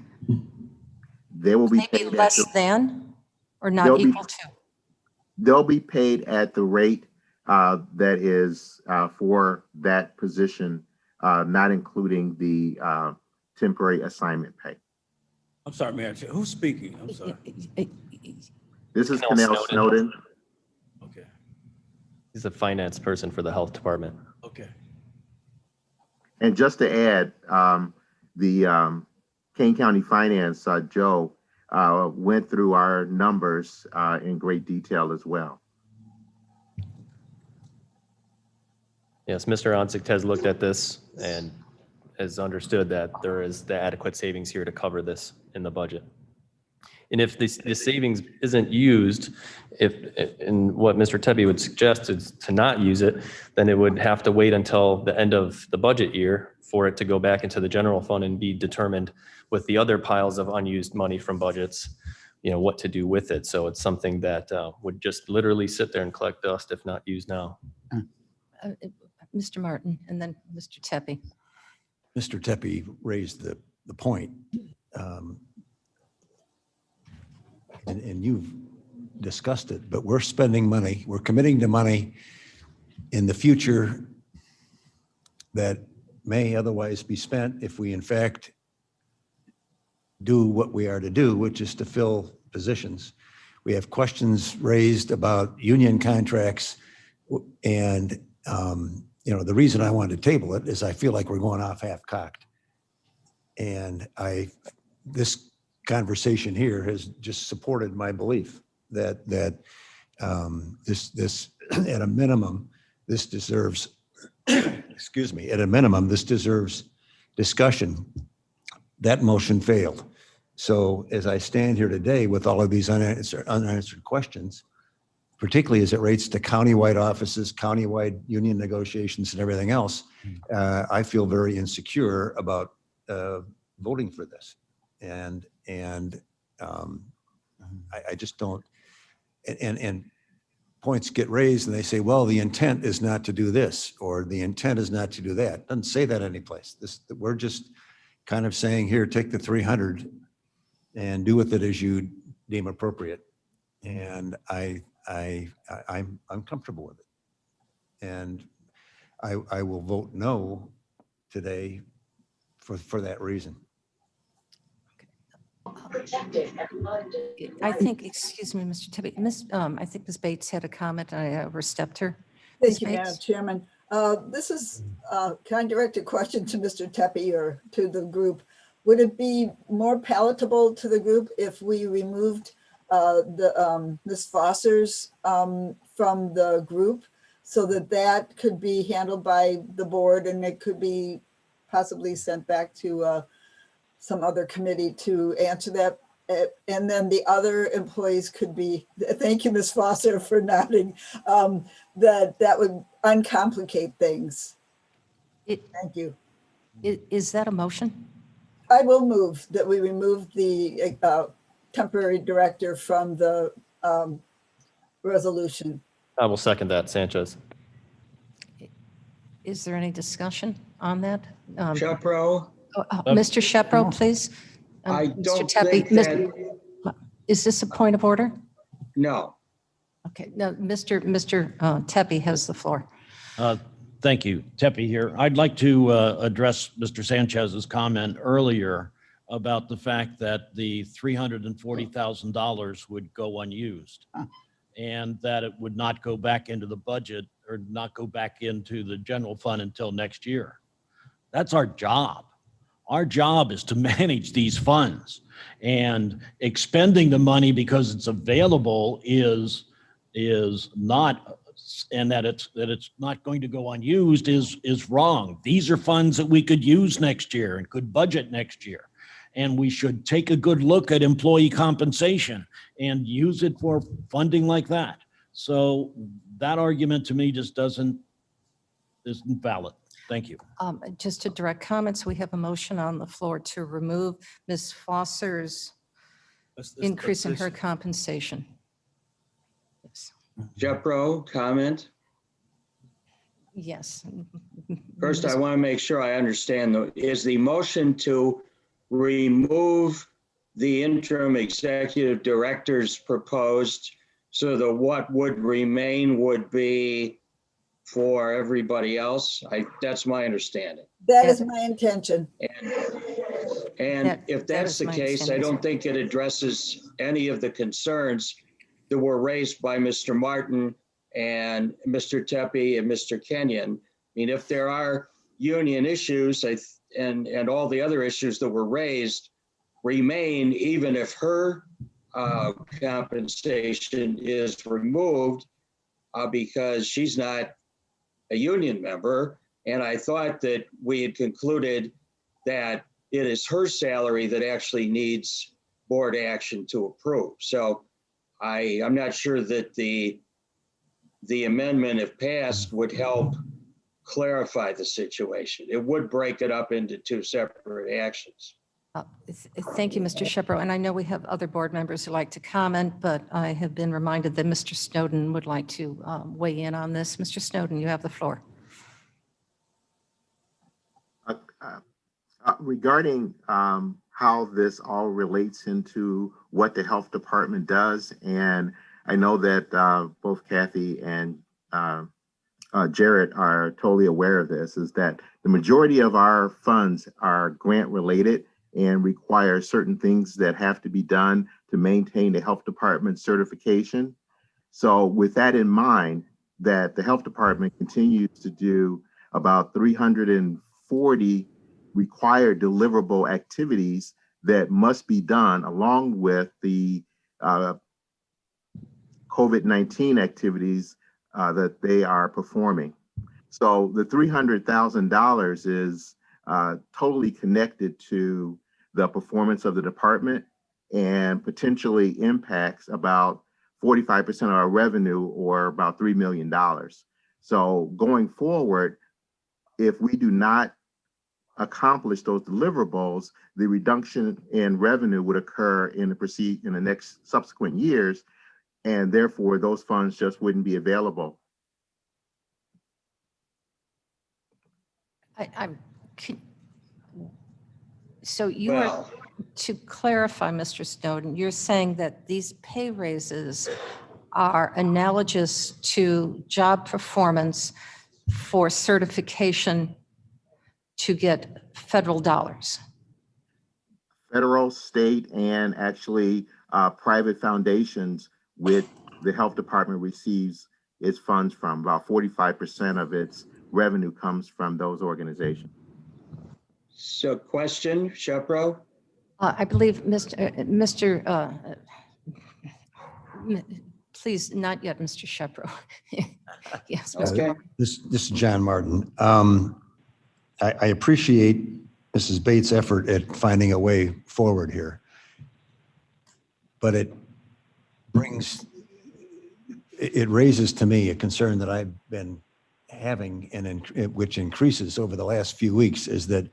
They will be paid less than or not equal to? They'll be paid at the rate that is for that position, not including the temporary assignment pay. I'm sorry, Mayor, who's speaking? I'm sorry. This is Cannell Snowden. Okay. He's a finance person for the health department. Okay. And just to add, the Kane County Finance, Joe, went through our numbers in great detail as well. Yes, Mr. Onsicht has looked at this and has understood that there is the adequate savings here to cover this in the budget. And if this savings isn't used, and what Mr. Tepe would suggest is to not use it, then it would have to wait until the end of the budget year for it to go back into the general fund and be determined with the other piles of unused money from budgets, what to do with it. So it's something that would just literally sit there and collect dust if not used now. Mr. Martin, and then Mr. Tepe. Mr. Tepe raised the point. And you've discussed it, but we're spending money, we're committing to money in the future that may otherwise be spent if we in fact do what we are to do, which is to fill positions. We have questions raised about union contracts, and the reason I wanted to table it is I feel like we're going off half-cocked. And this conversation here has just supported my belief that this at a minimum, this deserves, excuse me, at a minimum, this deserves discussion. That motion failed. So as I stand here today with all of these unanswered questions, particularly as it relates to countywide offices, countywide union negotiations and everything else, I feel very insecure about voting for this. And I just don't, and points get raised and they say, well, the intent is not to do this, or the intent is not to do that. Doesn't say that anyplace. We're just kind of saying, here, take the 300 and do with it as you deem appropriate. And I'm comfortable with it. And I will vote no today for that reason. I think, excuse me, Mr. Tepe, I think Ms. Bates had a comment. I overstepped her. Thank you, Madam Chairman. This is, can I direct a question to Mr. Tepe or to the group? Would it be more palatable to the group if we removed Ms. Foster's from the group so that could be handled by the board and it could be possibly sent back to some other committee to answer that? And then the other employees could be, thank you, Ms. Foster, for nodding, that would uncomplicate things. Thank you. Is that a motion? I will move that we remove the temporary director from the resolution. I will second that, Sanchez. Is there any discussion on that? Shepro? Mr. Shepro, please. I Mr. don't Tepe, think that, is this a point of order? no. Okay, no, Mr. Tepe has the floor. Thank you. Tepe here. I'd like to address Mr. Sanchez's comment earlier about the fact that the $340,000 would go unused and that it would not go back into the budget or not go back into the general fund until next year. That's our job. Our job is to manage these funds, and expending the money because it's available is not, and that it's not going to go unused is wrong. These are funds that we could use next year and could budget next year. And we should take a good look at employee compensation and use it for funding like that. So that argument to me just isn't valid. Thank you. Just to direct comments, we have a motion on the floor to remove Ms. Foster's increase in her compensation. Yes. Shepro, comment? Yes. First, I want to make sure I understand, is the motion to remove the interim executive directors proposed so that what would remain would be for everybody else? That's my understanding. That is my intention. And if that's the case, I don't think it addresses any of the concerns that were raised by Mr. Martin and Mr. Tepe and Mr. Kenyon. I mean, if there are union issues and all the other issues that were raised remain, even if her compensation is removed because she's not a union member. And I thought that we had concluded that it is her salary that actually needs board action to approve. So I'm not sure that the amendment, if passed, would help clarify the situation. It would break it up into two separate actions. Thank you, Mr. Shepro. And I know we have other board members who like to comment, but I have been reminded that Mr. Snowden would like to weigh in on this. Mr. Snowden, you have the floor. Regarding how this all relates into what the health department does, and I know that both Kathy and Jarrett are totally aware of this, is that the majority of our funds are grant related and require certain things that have to be done to maintain the health department certification. So with that in mind, that the health department continues to do about 340 required deliverable activities that must be done along with the COVID-19 activities that they are performing. So the $300,000 is totally connected to the performance of the department and potentially impacts about 45% of our revenue, or about $3 million. So going forward, if we do not accomplish those deliverables, the reduction in revenue would occur in the next subsequent years, and therefore those funds just wouldn't be available. So you are, to clarify, Mr. Snowden, you're saying that these pay raises are analogous to job performance for certification to get federal dollars? Federal, state, and actually private foundations, which the health department receives its funds from. About 45% of its revenue comes from those organizations. So question, Shepro? I believe please, not yet, Mr. Shepro. Yes, Mr. Martin. This is John Martin. I appreciate Mrs. Bates' effort at finding a way forward here, but it raises to me a concern that I've been having, and which increases over the last few weeks, is that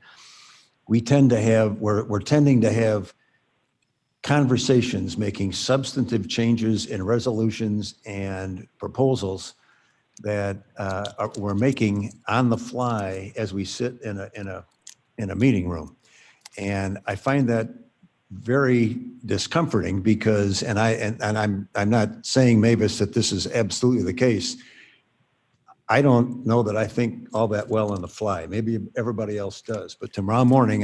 we're tending to have conversations, making substantive changes in resolutions and proposals that we're making on the fly as we sit in a meeting room. And I find that very discomforting because, and I'm not saying, Mavis, that this is absolutely the case. I don't know that I think all that well on the fly. Maybe everybody else does, but tomorrow morning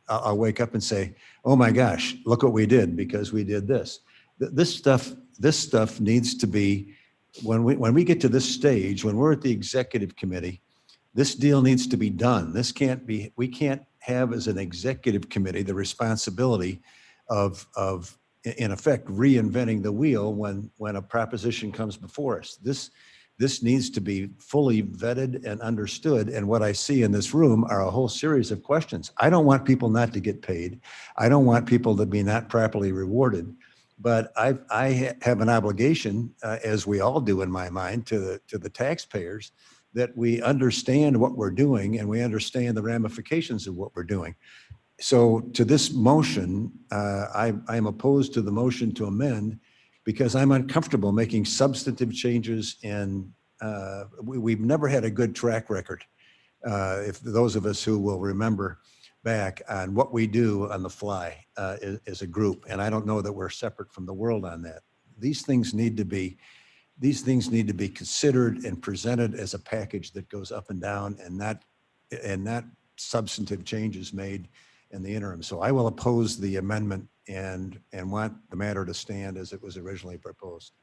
I'll wake up and say, oh my gosh, look what we did because we did this. This stuff needs to be, when we get to this stage, when we're at the executive committee, this deal needs to be done. We can't have as an executive committee the responsibility of in effect reinventing the wheel when a proposition comes before us. This needs to be fully vetted and understood. And what I see in this room are a whole series of questions. I don't want people not to get paid. I don't want people to be not properly rewarded. But I have an obligation, as we all do in my mind, to the taxpayers, that we understand what we're doing and we understand the ramifications of what we're doing. So to this motion, I'm opposed to the motion to amend, because I'm uncomfortable making substantive changes in, we've never had a good track record, if those of us who will remember back on what we do on the fly as a group. And I don't know that we're separate from the world on that. These things need to be considered and presented as a package that goes up and down, and not substantive changes made in the interim. So I will oppose the amendment and want the matter to stand as it was originally proposed.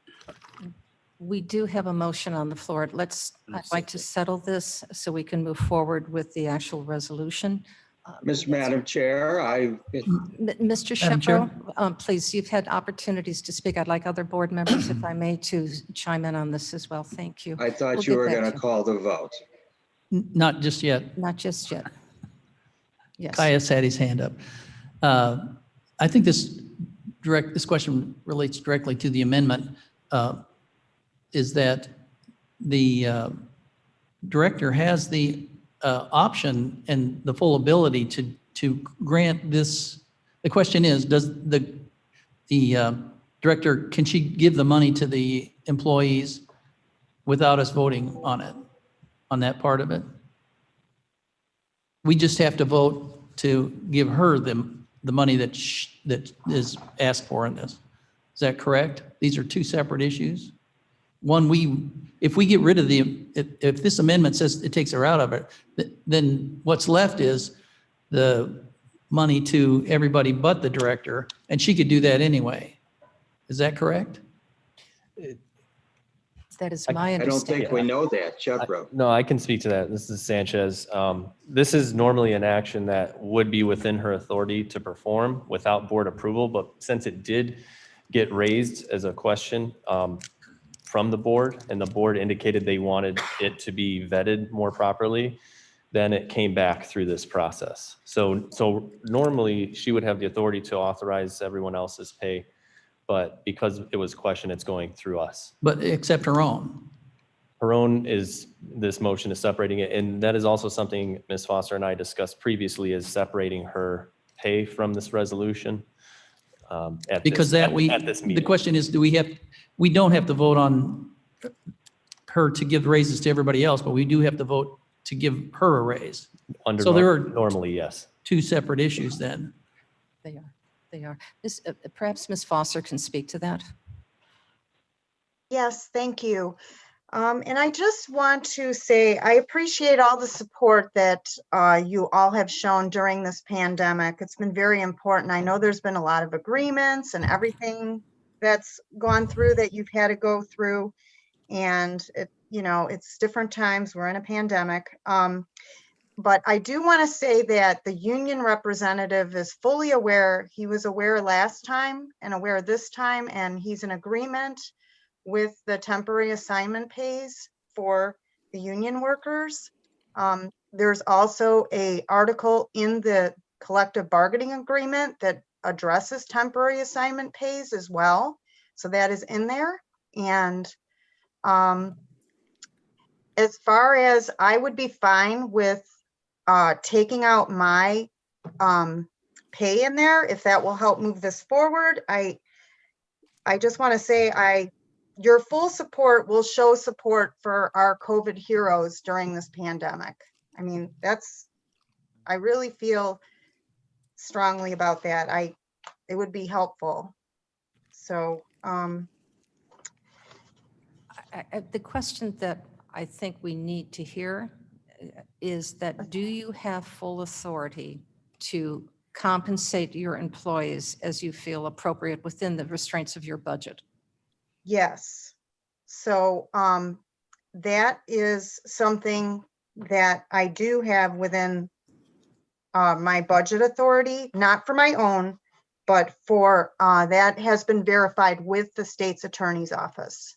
We do have a motion on the floor. I'd like to settle this so we can move forward with the actual resolution. Madam Chair, Mr. Shepro, please, you've had opportunities to speak. I'd like other board members, if I may, to chime in on this as well. Thank you. I thought We'll you get were back going to to you. call the vote. Not just yet. Not just yet. Yes. Caius had his hand up. I think this question relates directly to the amendment, is that the director has the option and the full ability to grant this. The question is, does the director, can she give the money to the employees without us voting on it, on that part of it? We just have to vote to give her the money that is asked for in this. Is that correct? These are two separate issues. One, if we get rid of if this amendment says it takes her out of it, then what's left is the money to everybody but the director, and she could do that anyway. Is that correct? That is my I don't understanding. think we know that. Jethro. No, I can speak to that. This is Sanchez. This is normally an action that would be within her authority to perform without board approval, but since it did get raised as a question from the board, and the board indicated they wanted it to be vetted more properly, then it came back through this process. So normally she would have the authority to authorize everyone else's pay, but because it was questioned, it's going through us. But except her own. Her own is, this motion is separating it, and that is also something Ms. Foster and I discussed previously, is separating her pay from this resolution. Because at this the meeting. question is, we don't have to vote on her to give raises to everybody else, but we do have to vote to give her a raise. So there are Normally, yes. two separate issues then. They are. Perhaps Ms. Foster can speak to that. Yes, thank you. And I just want to say, I appreciate all the support that you all have shown during this pandemic. It's been very important. I know there's been a lot of agreements and everything that's gone through that you've had to go through. And it's different times. We're in a pandemic. But I do want to say that the union representative is fully aware. He was aware last time and aware this time, and he's in agreement with the temporary assignment pays for the union workers. There's also an article in the collective bargaining agreement that addresses temporary assignment pays as well. So that is in there. And as far as I would be fine with taking out my pay in there, if that will help move this forward. I just want to say your full support will show support for our COVID heroes during this pandemic. I mean, I really feel strongly about that. It would be helpful. So the question that I think we need to hear is that, do you have full authority to compensate your employees as you feel appropriate within the restraints of your budget? yes. So that is something that I do have within my budget authority, not for my own, but for that has been verified with the state's attorney's office.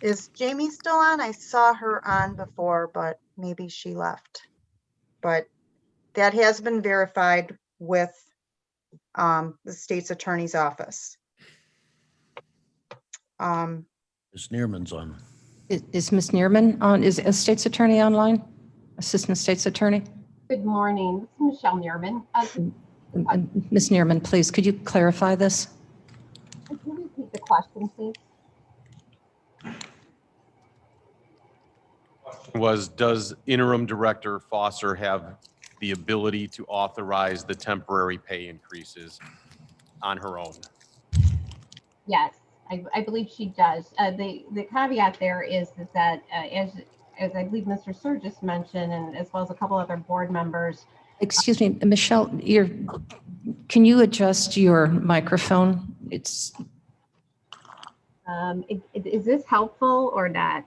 Is Jamie still on? I saw her on before, but maybe she left. But that has been verified with the state's attorney's office. Ms. Neerman's on. Is Ms. Neerman on? Is a state's attorney online? Assistant state's attorney? Good morning. This is Michelle Neerman. Ms. Neerman, please, could you clarify this? Can you repeat the question, please? Does interim director Foster have the ability to authorize the temporary pay increases on her own? Yes, I believe she does. The caveat there is that as I believe Mr. Surgis mentioned, and as well as a couple other board members. Excuse me, Michelle, can you adjust your microphone? Is this helpful or not?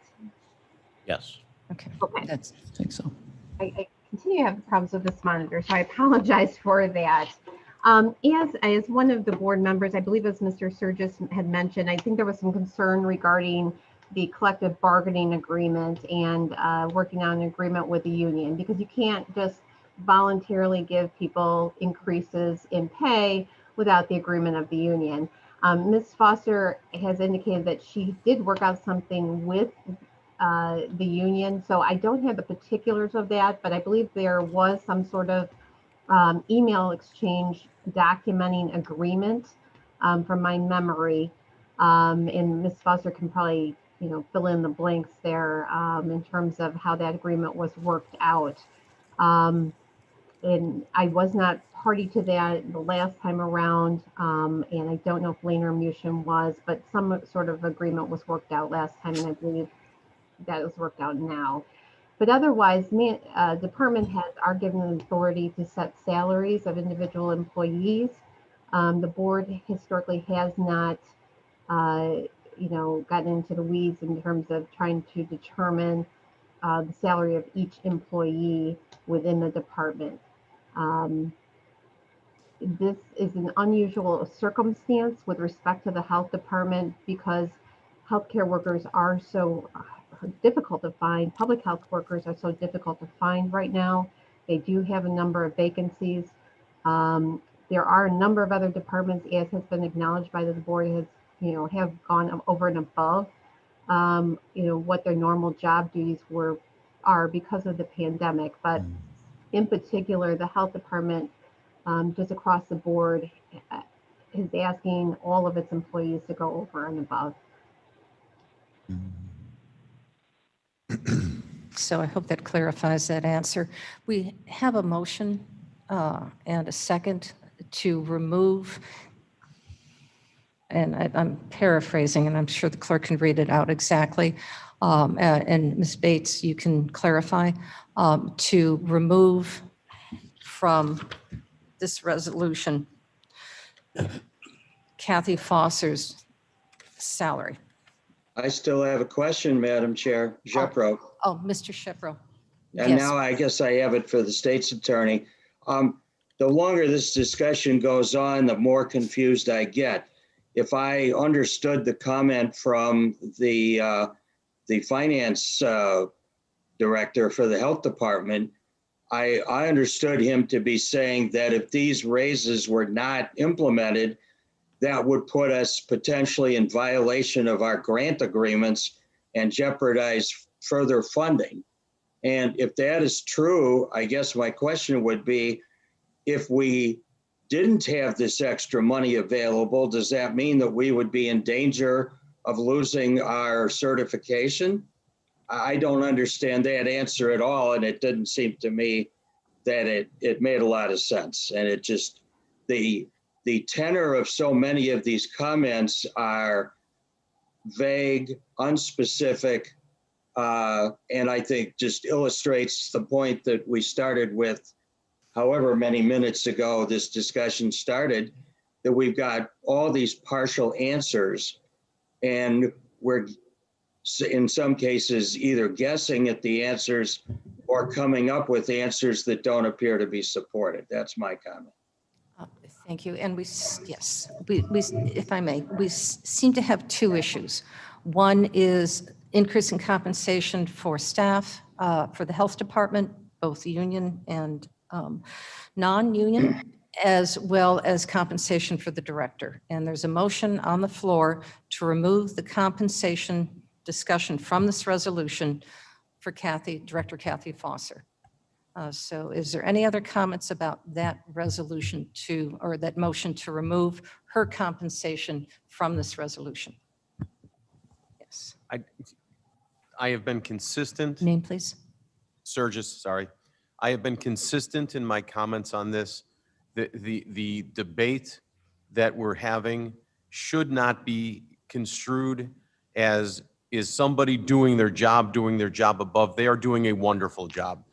Yes. Okay. I think so. I continue to have problems with this monitor, so I apologize for that. As one of the board members, I believe as Mr. Surgis had mentioned, I think there was some concern regarding the collective bargaining agreement and working on an agreement with the union, because you can't just voluntarily give people increases in pay without the agreement of the union. Ms. Foster has indicated that she did work out something with the union, so I don't have the particulars of that, but I believe there was some sort of email exchange documenting agreement from my memory, and Ms. Foster can probably fill in the blanks there in terms of how that agreement was worked out. And I was not party to that the last time around, and I don't know if Lane or Mushin was, but some sort of agreement was worked out last time, and I believe that was worked out now. But otherwise, department heads are given the authority to set salaries of individual employees. The board historically has not, gotten into the weeds in terms of trying to determine the salary of each employee within the department. This is an unusual circumstance with respect to the health department because healthcare workers are so difficult to find. Public health workers are so difficult to find right now. They do have a number of vacancies. There are a number of other departments, as has been acknowledged by the board, have gone over and above, what their normal job duties are because of the pandemic. But in particular, the health department, just across the board, is asking all of its employees to go over and above. So I hope that clarifies that answer. We have a motion and a second to remove, and I'm paraphrasing, and I'm sure the clerk can read it out exactly. And Ms. Bates, you can clarify, to remove from this resolution Kathy Foster's salary. I still have a question, Madam Chair. Jepro. Oh, Mr. Shepro. And now I guess I have it for the state's attorney. The longer this discussion goes on, the more confused I get. If I understood the comment from the finance director for the health department, I understood him to be saying that if these raises were not implemented, that would put us potentially in violation of our grant agreements and jeopardize further funding. And if that is true, I guess my question would be, if we didn't have this extra money available, does that mean that we would be in danger of losing our certification? I don't understand that answer at all, and it didn't seem to me that it made a lot of sense. And it just, the tenor of so many of these comments are vague, unspecific, and I think just illustrates the point that we started with however many minutes ago this discussion started, that we've got all these partial answers, and we're in some cases either guessing at the answers or coming up with answers that don't appear to be supported. That's my comment. Thank you. And we, if I may, we seem to have two issues. One is increase in compensation for staff, for the health department, both union and non-union, as well as compensation for the director. And there's a motion on the floor to remove the compensation discussion from this resolution for Director Kathy Foster. So is there any other comments about that resolution or that motion to remove her compensation from this resolution? Yes. I have been consistent. Name, please. Surges, sorry. I have been consistent in my comments on this. The debate that we're having should not be construed as, is somebody doing their job above? They are doing a wonderful job.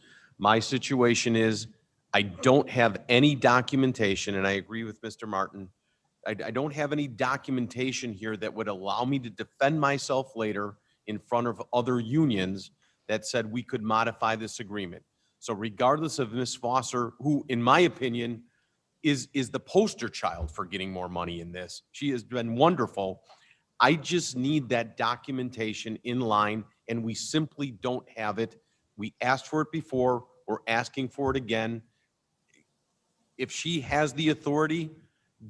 My situation is, I don't have any documentation, and I agree with Mr. Martin. I don't have any documentation here that would allow me to defend myself later in front of other unions that said we could modify this agreement. So regardless of Ms. Foster, who in my opinion is the poster child for getting more money in this, she has been wonderful. I just need that documentation in line, and we simply don't have it. We asked for it before, we're asking for it again. If she has the authority,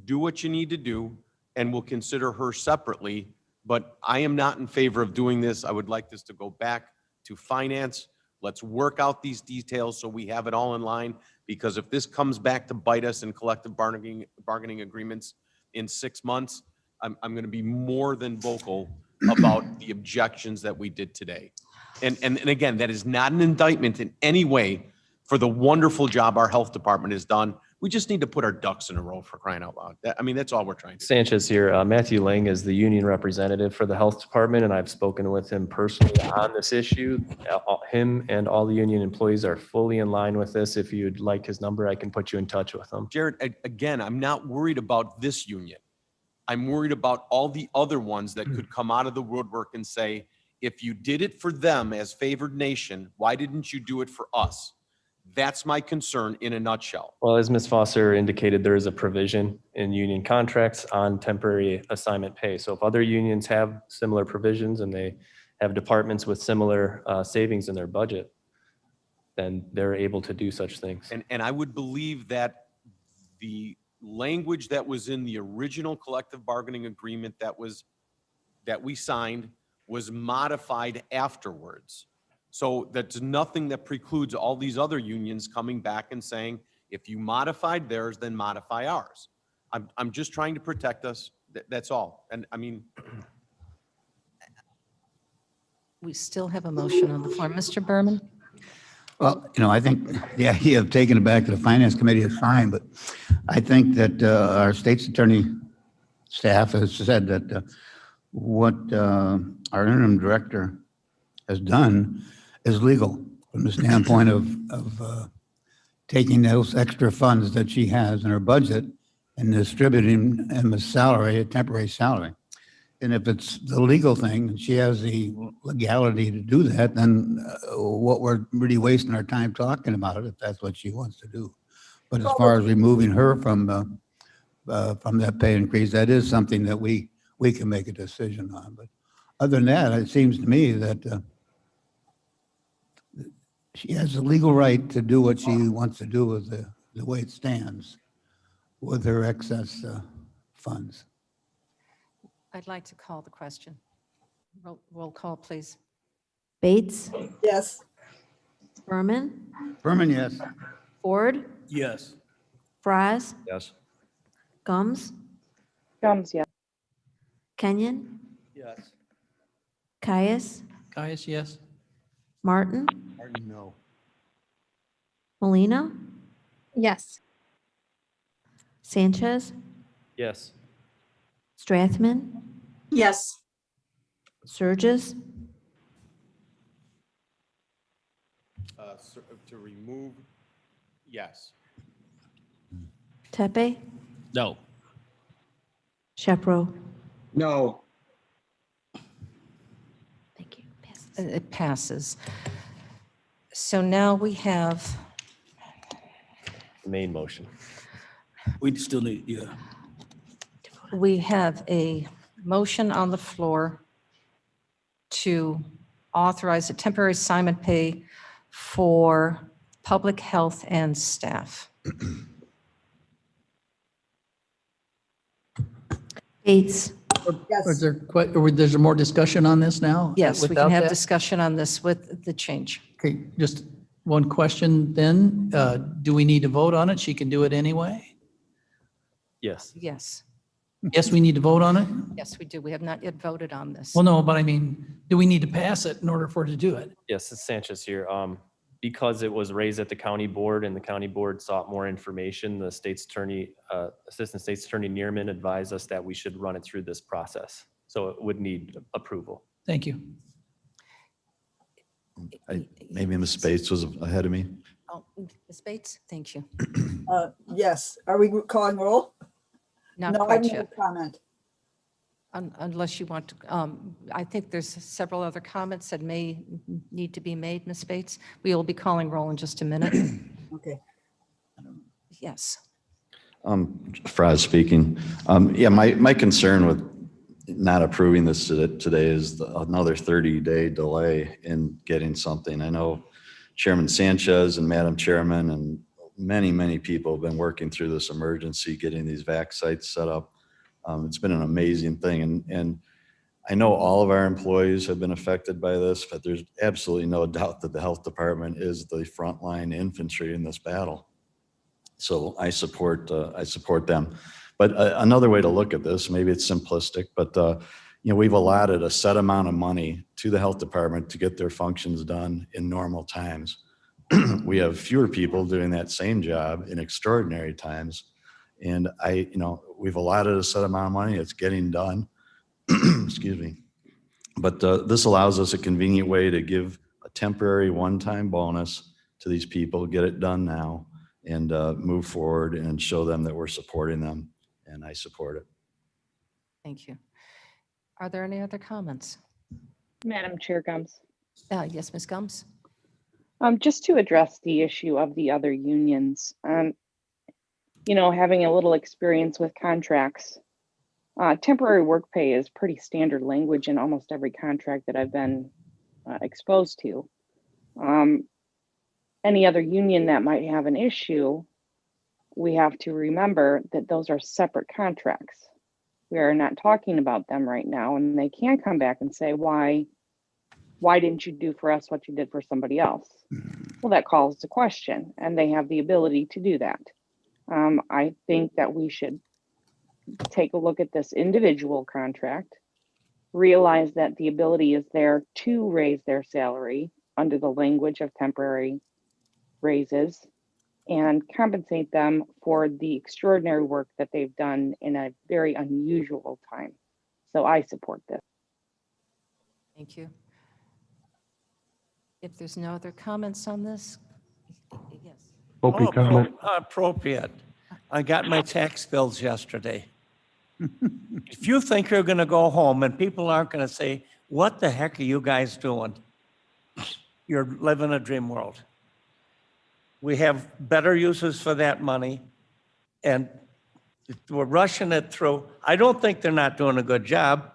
do what you need to do, and we'll consider her separately. But I am not in favor of doing this. I would like this to go back to finance. Let's work out these details so we have it all in line, because if this comes back to bite us in collective bargaining agreements in 6 months, I'm going to be more than vocal about the objections that we did today. And again, that is not an indictment in any way for the wonderful job our health department has done. We just need to put our ducks in a row, for crying out loud. I mean, that's all we're trying to do. Sanchez here. Matthew Lang is the union representative for the health department, and I've spoken with him personally on this issue. Him and all the union employees are fully in line with this. If you'd like his number, I can put you in touch with him. Jared, again, I'm not worried about this union. I'm worried about all the other ones that could come out of the woodwork and say, if you did it for them as favored nation, why didn't you do it for us? That's my concern in a nutshell. Well, as Ms. Foster indicated, there is a provision in union contracts on temporary assignment pay. So if other unions have similar provisions and they have departments with similar savings in their budget, then they're able to do such things. And I would believe that the language that was in the original collective bargaining agreement that we signed was modified afterwards. So that's nothing that precludes all these other unions coming back and saying, if you modified theirs, then modify ours. I'm just trying to protect us. That's all. And I mean, We still have a motion on the floor. Mr. Berman? Well, I think the idea of taking it back to the finance committee is fine, but I think that our state's attorney staff has said that what our interim director has done is legal from the standpoint of taking those extra funds that she has in her budget and distributing them as salary, a temporary salary. And if it's the legal thing, and she has the legality to do that, then what we're really wasting our time talking about it, if that's what she wants to do. But as far as removing her from that pay increase, that is something that we can make a decision on. But other than that, it seems to me that she has the legal right to do what she wants to do with the way it stands with her excess funds. I'd like to call the question. Roll call, please. Bates, Yes. Berman, Berman, yes. Ford, Yes. Fries, Yes. Gums, Gums, yes. Kenyon, Yes. Caius, yes. Martin, Martin, no. Molina, Yes. Sanchez, Yes. Strathman, Yes. Surges, to remove, yes. Tepe, No. Shepro. No. Thank you. Passes. It passes. So now we have, Main motion. We still need, we have a motion on the floor to authorize a temporary assignment pay for public health and staff. Bates, Is there more discussion on this now? Yes, we can Without have that? discussion on this with the change. Okay, just one question then. Do we need to vote on it? She can do it anyway? Yes. Yes, Yes, we need to vote on it? yes, we do. We have not yet voted on this. Well, no, but I mean, do we need to pass it in order for her to do it? Yes, it's Sanchez here. Because it was raised at the county board and the county board sought more information, the state's attorney, Assistant State's Attorney Neerman advised us that we should run it through this process. So it would need approval. Thank you. Maybe Ms. Bates was ahead of me. Oh, Ms. Bates, thank you. Yes. Are we calling roll? Not No, I quite need a yet. comment. Unless you want to, I think there's several other comments that may need to be made, Ms. Bates. We will be calling roll in just a minute. Okay. Yes. Fraz speaking. Yeah, my concern with not approving this today is another 30-day delay in getting something. I know Chairman Sanchez and Madam Chairman and many people have been working through this emergency, getting these vac sites set up. It's been an amazing thing. And I know all of our employees have been affected by this, but there's absolutely no doubt that the health department is the frontline infantry in this battle. So I support them. But another way to look at this, maybe it's simplistic, but we've allotted a set amount of money to the health department to get their functions done in normal times. we have fewer people doing that same job in extraordinary times. And we've allotted a set amount of money, it's getting done. Excuse me. But this allows us a convenient way to give a temporary one-time bonus to these people, get it done now, and move forward and show them that we're supporting them. And I support it. Thank you. Are there any other comments? Madam Chair Gums. Yes, Ms. Gums. Just to address the issue of the other unions, having a little experience with contracts, temporary work pay is pretty standard language in almost every contract that I've been exposed to. Any other union that might have an issue, we have to remember that those are separate contracts. We are not talking about them right now, and they can come back and say, why didn't you do for us what you did for somebody else? Well, that calls the question, and they have the ability to do that. I think that we should take a look at this individual contract, realize that the ability is there to raise their salary under the language of temporary raises, and compensate them for the extraordinary work that they've done in a very unusual time. So I support this. Thank you. If there's no other comments on this, yes. Appropriate. I got my tax bills yesterday. If you think you're going to go home and people aren't going to say, what the heck are you guys doing? You're living a dream world. We have better uses for that money, and we're rushing it through. I don't think they're not doing a good job,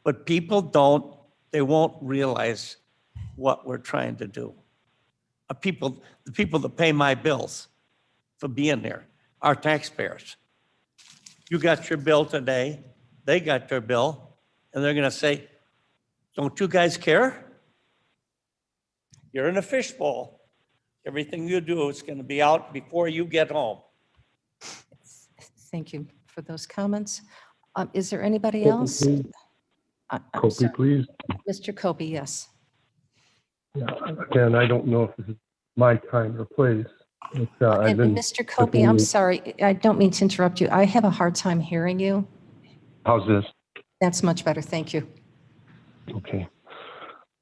but they won't realize what we're trying to do. The people that pay my bills for being there are taxpayers. You got your bill today, they got their bill, and they're gonna say, don't you guys care? You're in a fishbowl. Everything you do is gonna be out before you get home. Thank you for those comments. Is there anybody Copy, else? please. I'm Copy, sorry. please. Mr. Copey, yes. Yeah, again, I don't know if this is my time or place. I've And been Mr. Copey, I'm sorry, I don't mean to interrupt you. I have a hard time hearing you. How's this? That's much better, thank you. Okay.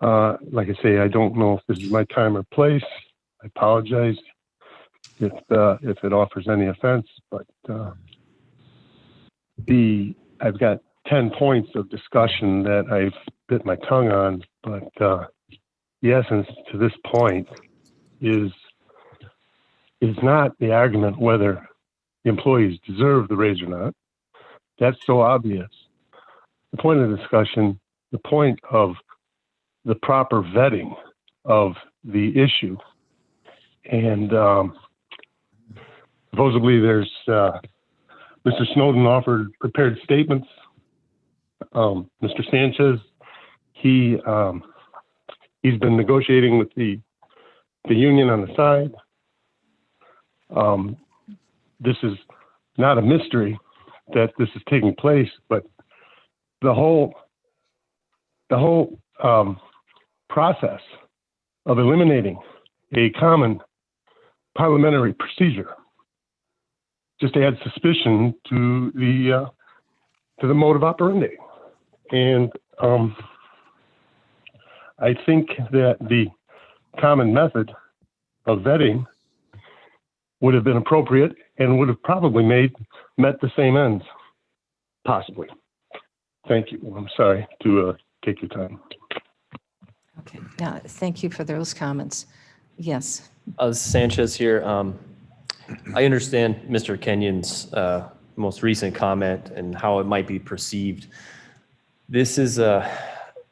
Like I say, I don't know if this is my time or place. I apologize if it offers any offense, but I've got 10 points of discussion that I've bit my tongue on, but the essence to this point is not the argument whether the employees deserve the raise or not. That's so obvious. The point of the discussion, the point of the proper vetting of the issue. And supposedly there's, Mr. Snowden offered prepared statements. Mr. Sanchez, he's been negotiating with the union on the side. This is not a mystery that this is taking place, but the whole process of eliminating a common parliamentary procedure just adds suspicion to the mode of operandi. And I think that the common method of vetting would have been appropriate and would have probably met the same ends, possibly. Thank you. I'm sorry to take your time. Okay, yeah, thank you for those comments. Yes. Sanchez here. I understand Mr. Kenyon's most recent comment and how it might be perceived. This is,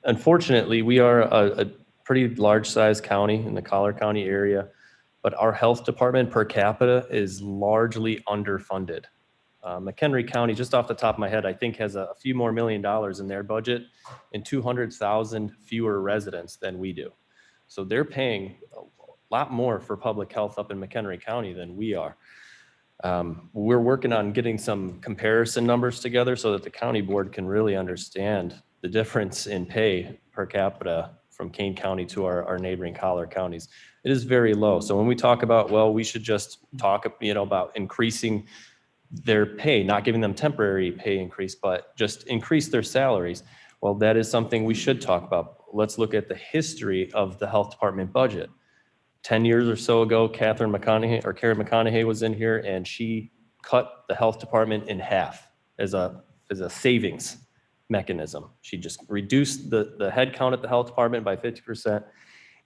unfortunately, we are a pretty large-sized county in the Collier County area, but our health department per capita is largely underfunded. McHenry County, just off the top of my head, I think has a few more $1 million in their budget and 200,000 fewer residents than we do. So they're paying a lot more for public health up in McHenry County than we are. We're working on getting some comparison numbers together so that the county board can really understand the difference in pay per capita from Kane County to our neighboring collar counties. It is very low. So when we talk about, well, we should just talk, about increasing their pay, not giving them temporary pay increase, but just increase their salaries. Well, that is something we should talk about. Let's look at the history of the health department budget. 10 years or so ago, Karen McConaughey was in here, and she cut the health department in half as a savings mechanism. She just reduced the head count at the health department by 50%,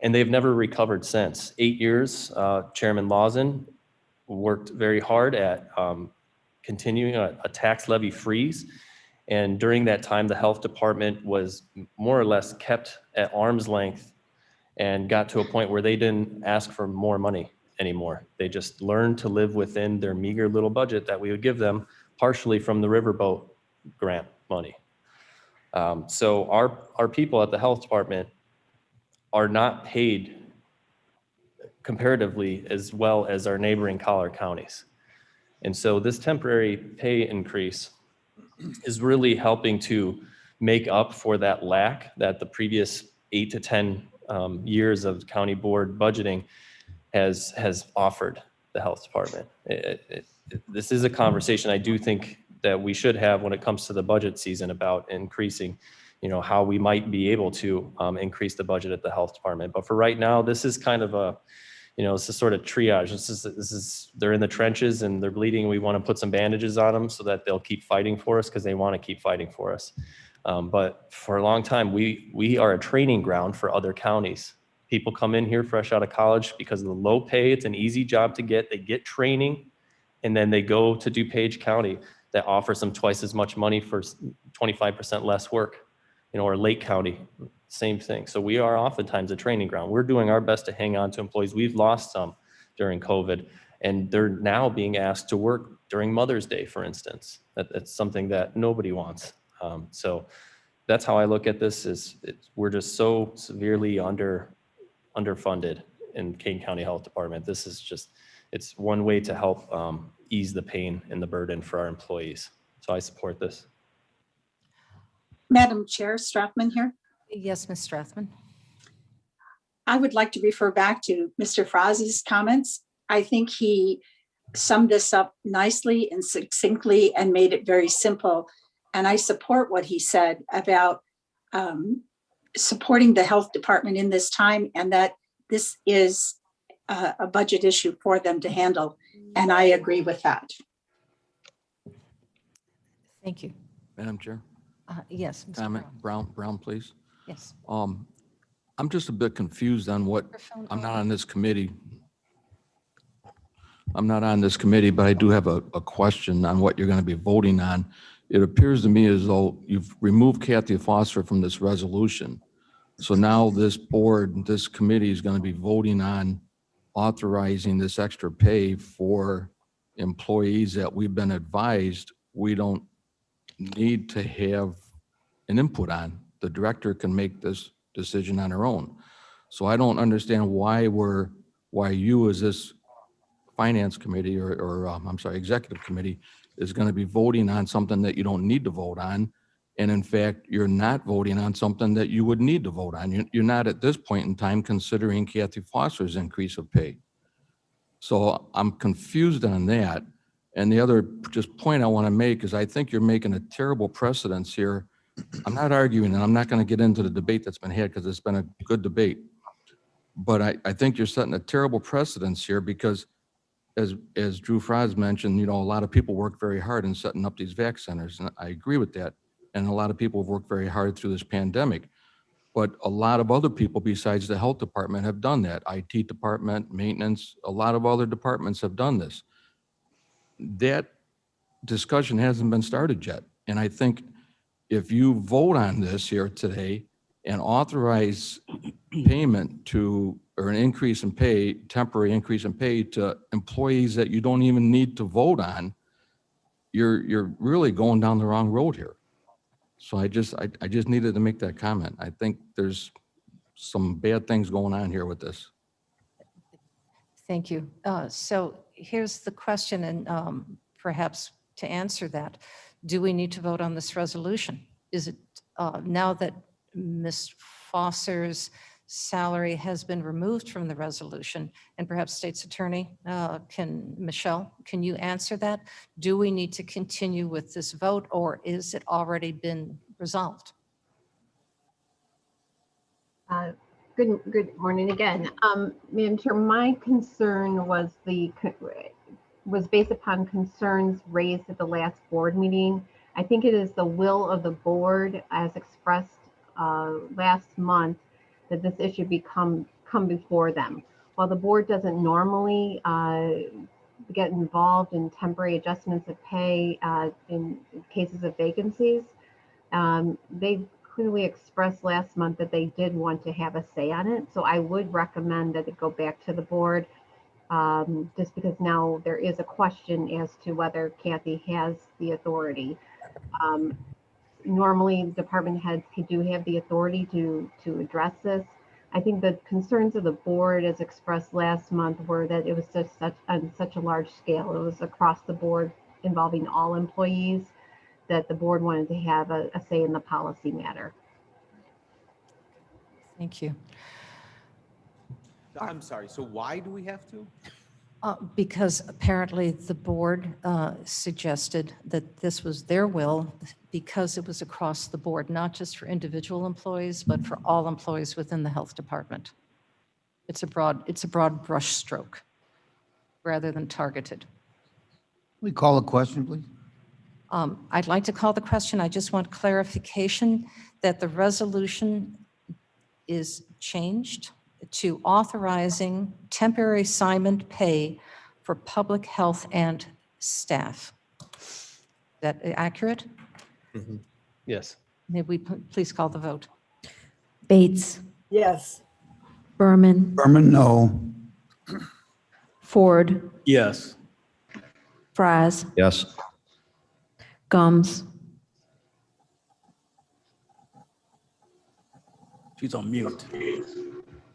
and they've never recovered since. 8 years, Chairman Lawson worked very hard at continuing a tax levy freeze. And during that time, the health department was more or less kept at arm's length and got to a point where they didn't ask for more money anymore. They just learned to live within their meager little budget that we would give them, partially from the riverboat grant money. So our people at the health department are not paid comparatively as well as our neighboring collar counties. And so this temporary pay increase is really helping to make up for that lack that the previous 8 to 10 years of county board budgeting has offered the health department. This is a conversation I do think that we should have when it comes to the budget season about increasing, how we might be able to increase the budget at the health department. But for right now, this is kind of a, this is sort of triage. This is they're in the trenches and they're bleeding. We want to put some bandages on them so that they'll keep fighting for us because they want to keep fighting for us. But for a long time, we are a training ground for other counties. People come in here fresh out of college because of the low pay. It's an easy job to get. They get training, and then they go to DuPage County that offers them twice as much money for 25% less work, or Lake County, same thing. So we are oftentimes a training ground. We're doing our best to hang on to employees. We've lost some during COVID, and they're now being asked to work during Mother's Day, for instance. That's something that nobody wants. So that's how I look at this. We're just so severely underfunded in Kane County Health Department. This is just, it's one way to help ease the pain and the burden for our employees. So I support this. Madam Chair, Strathman here. Yes, Ms. Strathman. I would like to refer back to Mr. Fraz's comments. I think he summed this up nicely and succinctly and made it very simple. And I support what he said about supporting the health department in this time, and that this is a budget issue for them to handle. And I agree with that. Thank you. Madam Chair? Yes. Mr. Comment, Brown, please. Yes. I'm just a bit confused on what, I'm not on this committee. I'm not on this committee, but I do have a question on what you're going to be voting on. It appears to me as though you've removed Kathy Foster from this resolution. So now this board, this committee is going to be voting on authorizing this extra pay for employees that we've been advised we don't need to have an input on. The director can make this decision on her own. So I don't understand why you as this finance committee or executive committee is going to be voting on something that you don't need to vote on. And in fact, you're not voting on something that you would need to vote on. You're not at this point in time considering Kathy Foster's increase of pay. So I'm confused on that. And the other just point I want to make is I think you're making a terrible precedence here. I'm not arguing, and I'm not going to get into the debate that's been had because it's been a good debate. But I think you're setting a terrible precedence here because as Drew Fraz mentioned, a lot of people work very hard in setting up these vac centers, and I agree with that. And a lot of people have worked very hard through this pandemic. But a lot of other people besides the health department have done that. IT department, maintenance, a lot of other departments have done this. That discussion hasn't been started yet. And I think if you vote on this here today and authorize payment to, or an increase in pay, temporary increase in pay to employees that you don't even need to vote on, you're really going down the wrong road here. So I just needed to make that comment. I think there's some bad things going on here with this. Thank you. So here's the question, and perhaps to answer that, do we need to vote on this resolution? Is it now that Ms. Foster's salary has been removed from the resolution, and perhaps State's Attorney, Michelle, can you answer that? Do we need to continue with this vote, or is it already been resolved? Good morning again. Madam Chair, my concern was based upon concerns raised at the last board meeting. I think it is the will of the board as expressed last month that this issue come before them. While the board doesn't normally get involved in temporary adjustments of pay in cases of vacancies, they clearly expressed last month that they did want to have a say on it. So I would recommend that it go back to the board, just because now there is a question as to whether Kathy has the authority. Normally, department heads do have the authority to address this. I think the concerns of the board, as expressed last month, were that it was just on such a large scale. It was across the board involving all employees, that the board wanted to have a say in the policy matter. Thank you. I'm sorry, so why do we have to? Because apparently the board suggested that this was their will because it was across the board, not just for individual employees, but for all employees within the health department. It's a broad brush stroke rather than targeted. We call a question, please. I'd like to call the question. I just want clarification that the resolution is changed to authorizing temporary assignment pay for public health and staff. Is that accurate? Yes. May we please call the vote? Bates, Yes. Berman, Berman, no. Ford, Yes. Fries, Yes. Gums, She's on mute.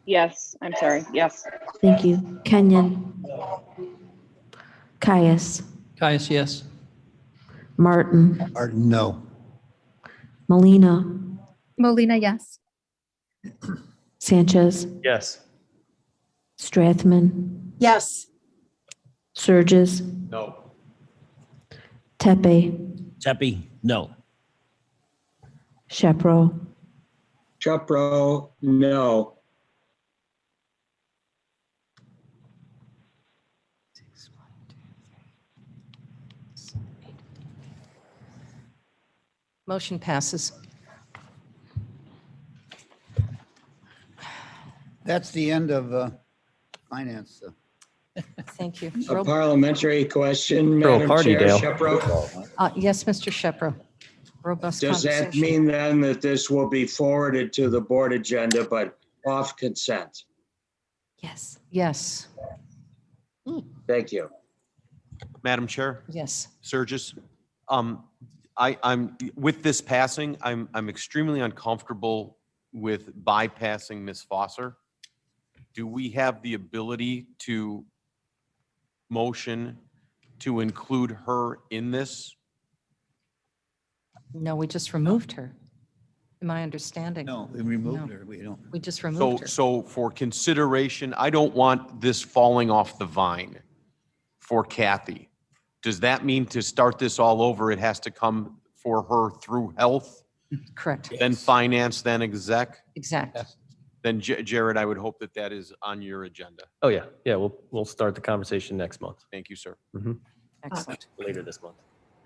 Yes, I'm sorry. Yes. thank you, Kenyon, Caius, Caius, yes. Martin, Martin, no. Molina, Molina, yes. Sanchez, Yes. Strathman, Yes. Surges, No. Tepe, no. Shepro, Chupro, no. Motion passes. That's the end of finance. Thank you. A parliamentary question, Throw a Madam party, Chair, Dale. Shepro. Yes, Mr. Shepro. Robust Does that conversation. mean then that this will be forwarded to the board agenda, but off consent? yes. Yes, Thank you. Madam Chair, yes. Surges, I'm, with this passing, I'm extremely uncomfortable with bypassing Ms. Foster. Do we have the ability to motion to include her in this? No, we just removed her. In my understanding. No, we removed No. her. We don't. We just removed her. So for consideration, I don't want this falling off the vine for Kathy. Does that mean to start this all over, it has to come for her through health, Correct. then finance, then exec? Exactly. Then Jared, I would hope that that is on your agenda. Oh, yeah. Yeah, we'll start the conversation next month, Thank you, sir. Excellent. later this month.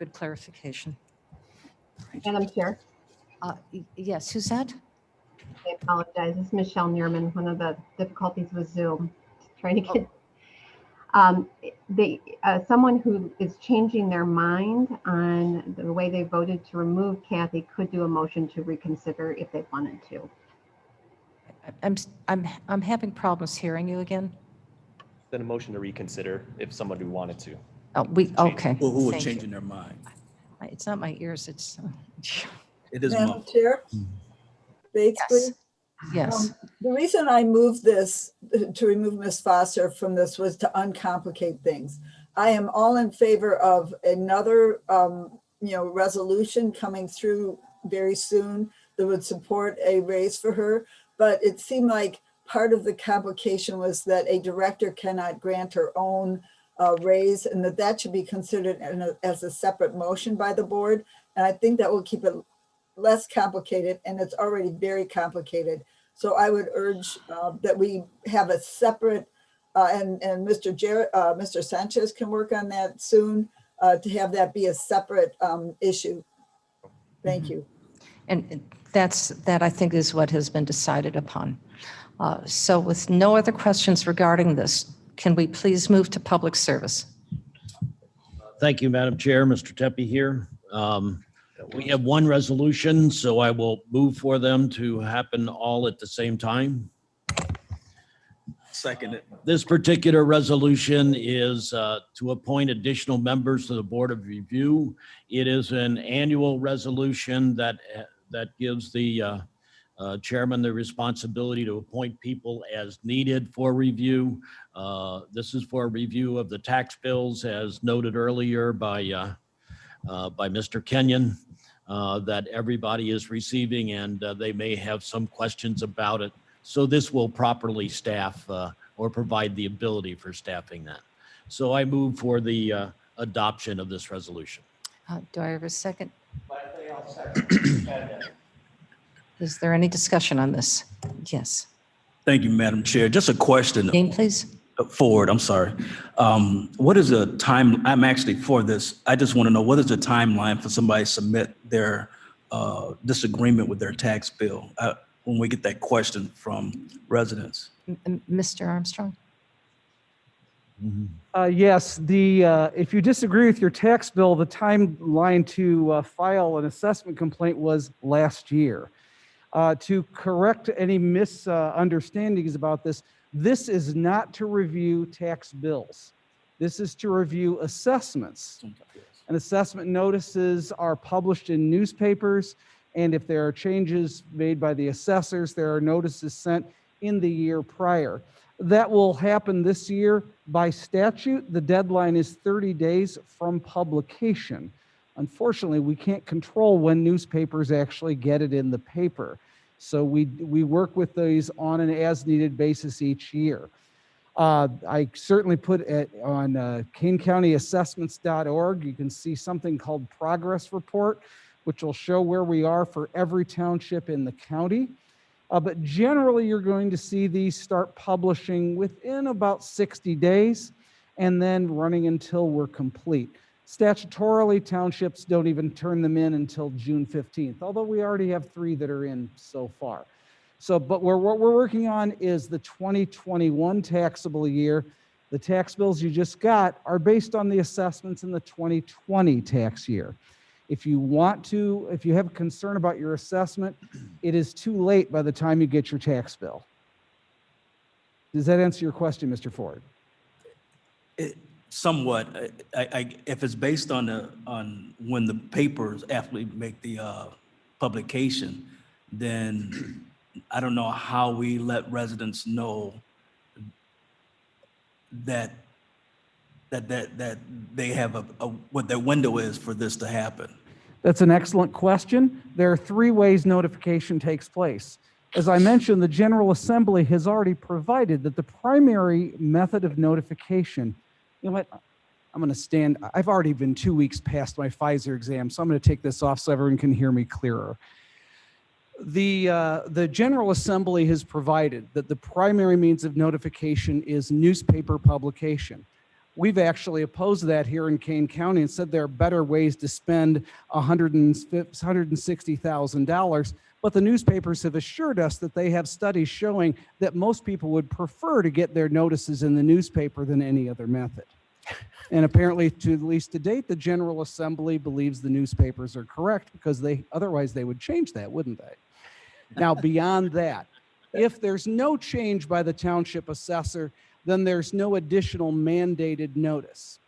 Good clarification. Madam Chair, Yes, who's that? I apologize. This is Michelle Neerman, one of the difficulties with Zoom, trying to get someone who is changing their mind on the way they voted to remove Kathy could do a motion to reconsider if they wanted to. I'm having problems hearing you again. Then a motion to reconsider if somebody wanted to. Okay. Well, who are Thank you. changing their mind? It's not my ears, it's. It is Madam Chair? Bates, please? Yes. The reason I moved this to remove Ms. Foster from this was to uncomplicate things. I am all in favor of another, resolution coming through very soon that would support a raise for her. But it seemed like part of the complication was that a director cannot grant her own raise, and that should be considered as a separate motion by the board. And I think that will keep it less complicated, and it's already very complicated. So I would urge that we have a separate, and Mr. Sanchez can work on that soon, to have that be a separate issue. Thank you. And that I think is what has been decided upon. So with no other questions regarding this, can we please move to public service? Thank you, Madam Chair. Mr. Tepe here. We have one resolution, so I will move for them to happen all at the same time. Second it. This particular resolution is to appoint additional members to the Board of Review. It is an annual resolution that gives the chairman the responsibility to appoint people as needed for review. This is for review of the tax bills, as noted earlier by Mr. Kenyon, that everybody is receiving, and they may have some questions about it. So this will properly staff or provide the ability for staffing that. So I move for the adoption of this resolution. Do I have a second? Is there any discussion on this? Yes. Thank you, Madam Chair. Just a question. Name, please. Forward, I'm sorry. What is the time? I'm actually for this. I just want to know, what is the timeline for somebody to submit their disagreement with their tax bill when we get that question from residents? Mr. Armstrong? Yes, if you disagree with your tax bill, the timeline to file an assessment complaint was last year. To correct any misunderstandings about this, this is not to review tax bills. This is to review assessments. And assessment notices are published in newspapers, and if there are changes made by the assessors, there are notices sent in the year prior. That will happen this year by statute. The deadline is 30 days from publication. Unfortunately, we can't control when newspapers actually get it in the paper. So we work with these on an as-needed basis each year. I certainly put it on CaneCountyAssessments.org. You can see something called Progress Report, which will show where we are for every township in the county. But generally, you're going to see these start publishing within about 60 days and then running until we're complete. Statutorily, townships don't even turn them in until June 15th, although we already have 3 that are in so far. So, but what we're working on is the 2021 taxable year. The tax bills you just got are based on the assessments in the 2020 tax year. If you have a concern about your assessment, it is too late by the time you get your tax bill. Does that answer your question, Mr. Ford? Somewhat. If it's based on when the papers actually make the publication, then I don't know how we let residents know that they have what their window is for this to happen. That's an excellent question. There are 3 ways notification takes place. As I mentioned, the General Assembly has already provided that the primary method of notification, you know what, I'm going to stand, I've already been 2 weeks past my Pfizer exam, so I'm going to take this off so everyone can hear me clearer. The General Assembly has provided that the primary means of notification is newspaper publication. We've actually opposed that here in Kane County and said there are better ways to spend $160,000, but the newspapers have assured us that they have studies showing that most people would prefer to get their notices in the newspaper than any other method. And apparently, at least to date, the General Assembly believes the newspapers are correct, because otherwise they would change that, wouldn't they? Now, beyond that, if there's no change by the township assessor, then there's no additional mandated notice.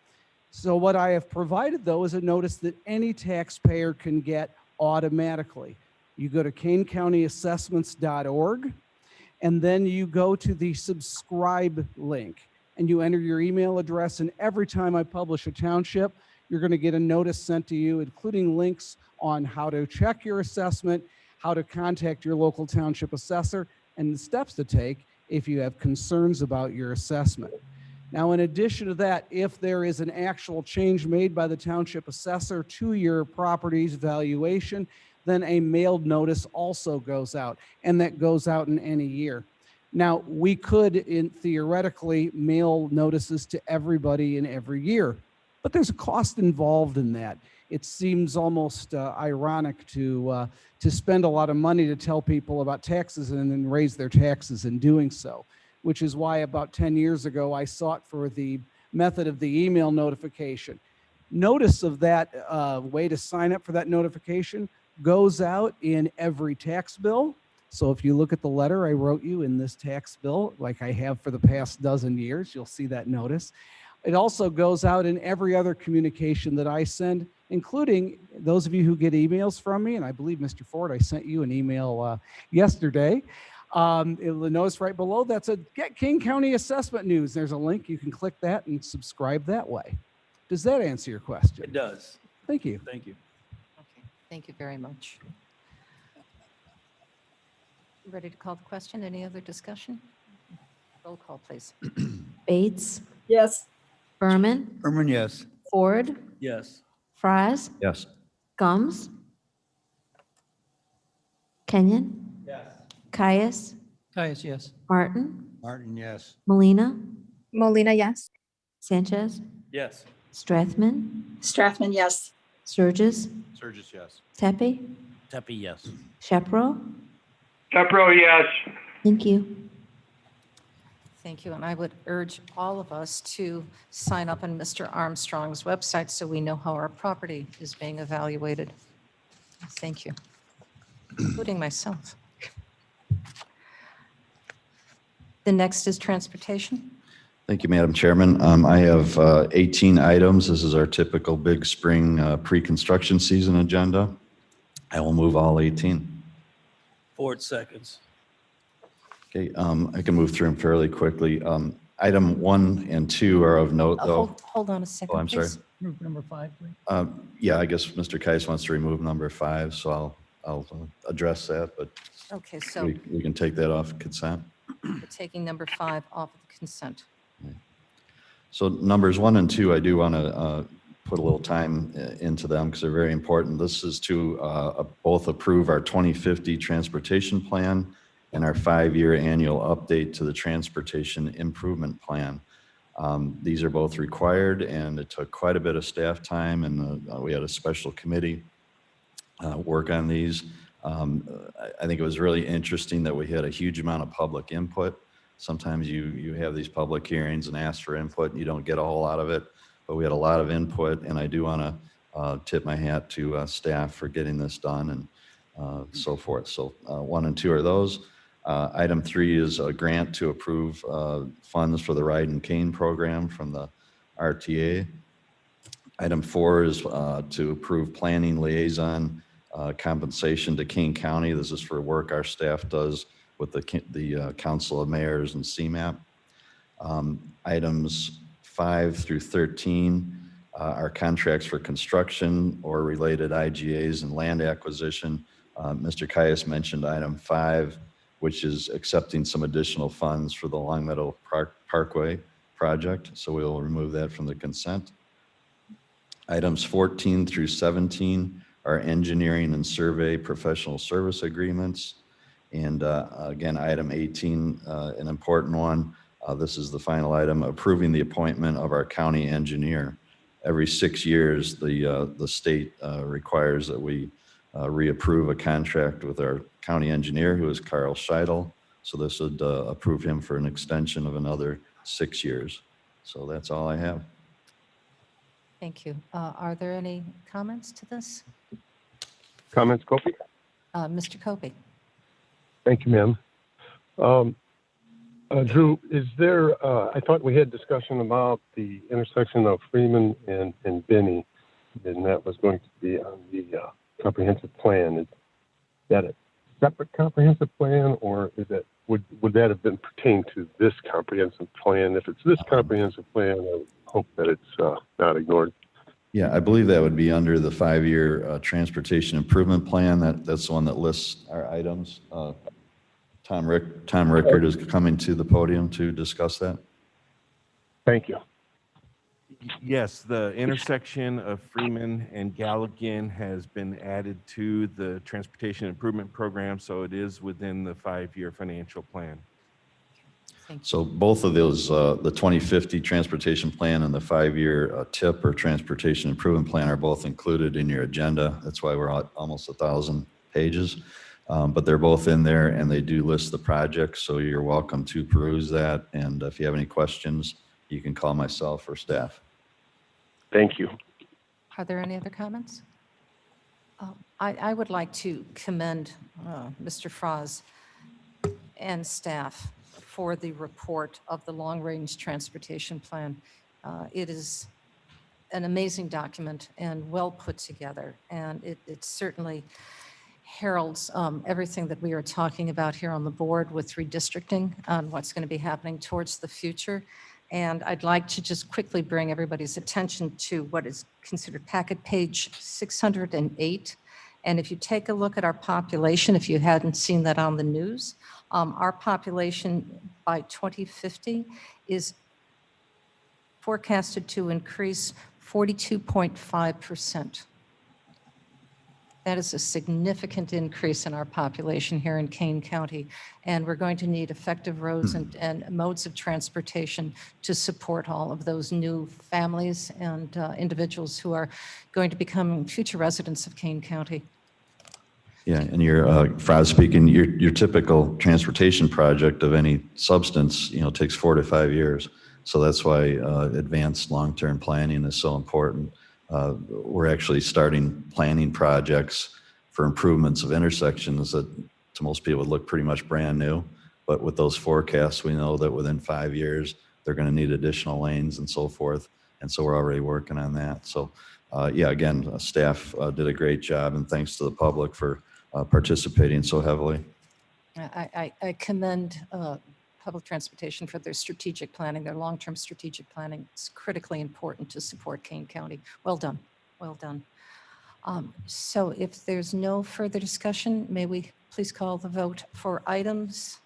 So what I have provided, though, is a notice that any taxpayer can get automatically. You go to CaneCountyAssessments.org, and then you go to the subscribe link, and you enter your email address, and every time I publish a township, you're going to get a notice sent to you, including links on how to check your assessment, how to contact your local township assessor, and the steps to take if you have concerns about your assessment. Now, in addition to that, if there is an actual change made by the township assessor to your property's valuation, then a mailed notice also goes out, and that goes out in any year. Now, we could theoretically mail notices to everybody in every year, but there's a cost involved in that. It seems almost ironic to spend a lot of money to tell people about taxes and then raise their taxes in doing so, which is why about 10 years ago, I sought for the method of the email notification. Notice of that way to sign up for that notification goes out in every tax bill. So if you look at the letter I wrote you in this tax bill, like I have for the past dozen years, you'll see that notice. It also goes out in every other communication that I send, including those of you who get emails from me. And I believe, Mr. Ford, I sent you an email yesterday. The notice right below, that's a Get King County Assessment News. There's a link. You can click that and subscribe that way. Does that answer your question? It does. Thank you. Thank you. Okay, thank you very much. Ready to call the question? Any other discussion? Roll call, please. Bates, Yes. Berman, Berman, yes. Ford, Yes. Fries, Yes. Gums, Kenyon, Caius, Caius, yes. Martin, Martin, yes. Molina, Molina, yes. Sanchez, Yes. Strathman, Strathman, yes. Sturgis, Sturgis, yes. Tepe, Tepe, yes. Shepro. Shepro, yes. Thank you. Thank you, and I would urge all of us to sign up on Mr. Armstrong's website so we know how our property is being evaluated. Thank you, including myself. The next is transportation. Thank you, Madam Chairman. I have 18 items. This is our typical big spring pre-construction season agenda. I will move all 18. Ford seconds. Okay, I can move through them fairly quickly. Item 1 and 2 are of note, though. Hold on a second, I'm sorry. please. Number 5, please. Yeah, I guess Mr. Kais wants to remove number 5, so I'll address that, but Okay, so we can take that off consent. we're taking number 5 off of the consent. So numbers 1 and 2, I do want to put a little time into them because they're very important. This is to both approve our 2050 transportation plan and our 5-year annual update to the transportation improvement plan. These are both required, and it took quite a bit of staff time, and we had a special committee work on these. I think it was really interesting that we had a huge amount of public input. Sometimes you have these public hearings and ask for input, and you don't get a whole lot of it, but we had a lot of input, and I do want to tip my hat to staff for getting this done and so forth. So 1 and 2 are those. Item 3 is a grant to approve funds for the Ride and Cane program from the RTA. Item 4 is to approve planning liaison compensation to Kane County. This is for work our staff does with the Council of Mayors and CMAP. Items 5 through 13 are contracts for construction or related IGAs and land acquisition. Mr. Caius mentioned item 5, which is accepting some additional funds for the Long Meadow Parkway project. So we'll remove that from the consent. Items 14 through 17 are engineering and survey professional service agreements. And again, item 18, an important one. This is the final item, approving the appointment of our county engineer. Every 6 years, the state requires that we reapprove a contract with our county engineer, who is Carl Scheidel. So this would approve him for an extension of another 6 years. So that's all I have. Thank you. Are there any comments to this? Comments, Kofi? Mr. Kobe? Thank you, ma'am. Drew, is there, I thought we had discussion about the intersection of Freeman and Binney, and that was going to be on the comprehensive plan. Is that a separate comprehensive plan, or is that, would that have been pertained to this comprehensive plan? If it's this comprehensive plan, I would hope that it's not ignored. Yeah, I believe that would be under the 5-year transportation improvement plan. That's the one that lists our items. Tom Rickard is coming to the podium to discuss that. Thank you. Yes, the intersection of Freeman and Galligan has been added to the Transportation Improvement Program, so it is within the 5-year financial plan. So both of those, the 2050 transportation plan and the 5-year TIP or transportation improvement plan are both included in your agenda. That's why we're at almost 1,000 pages. But they're both in there and they do list the projects. So you're welcome to peruse that. And if you have any questions, you can call myself or staff. Thank you. Are there any other comments? I would like to commend Mr. Froz and staff for the report of the long-range transportation plan. It is an amazing document and well put together, and it certainly heralds everything that we are talking about here on the board with redistricting on what's going to be happening towards the future. And I'd like to just quickly bring everybody's attention to what is considered packet page 608. And if you take a look at our population, if you hadn't seen that on the news, our population by 2050 is forecasted to increase 42.5%. That is a significant increase in our population here in Kane County. And we're going to need effective roads and modes of transportation to support all of those new families and individuals who are going to become future residents of Kane County. Yeah, and your Froz speaking, your typical transportation project of any substance, takes 4 to 5 years. So that's why advanced long-term planning is so important. We're actually starting planning projects for improvements of intersections that to most people would look pretty much brand new. But with those forecasts, we know that within 5 years, they're going to need additional lanes and so forth. And so we're already working on that. So yeah, again, staff did a great job, and thanks to the public for participating so heavily. I commend public transportation for their strategic planning, their long-term strategic planning. It's critically important to support Kane County. Well done, well done. So if there's no further discussion, may we please call the vote for items?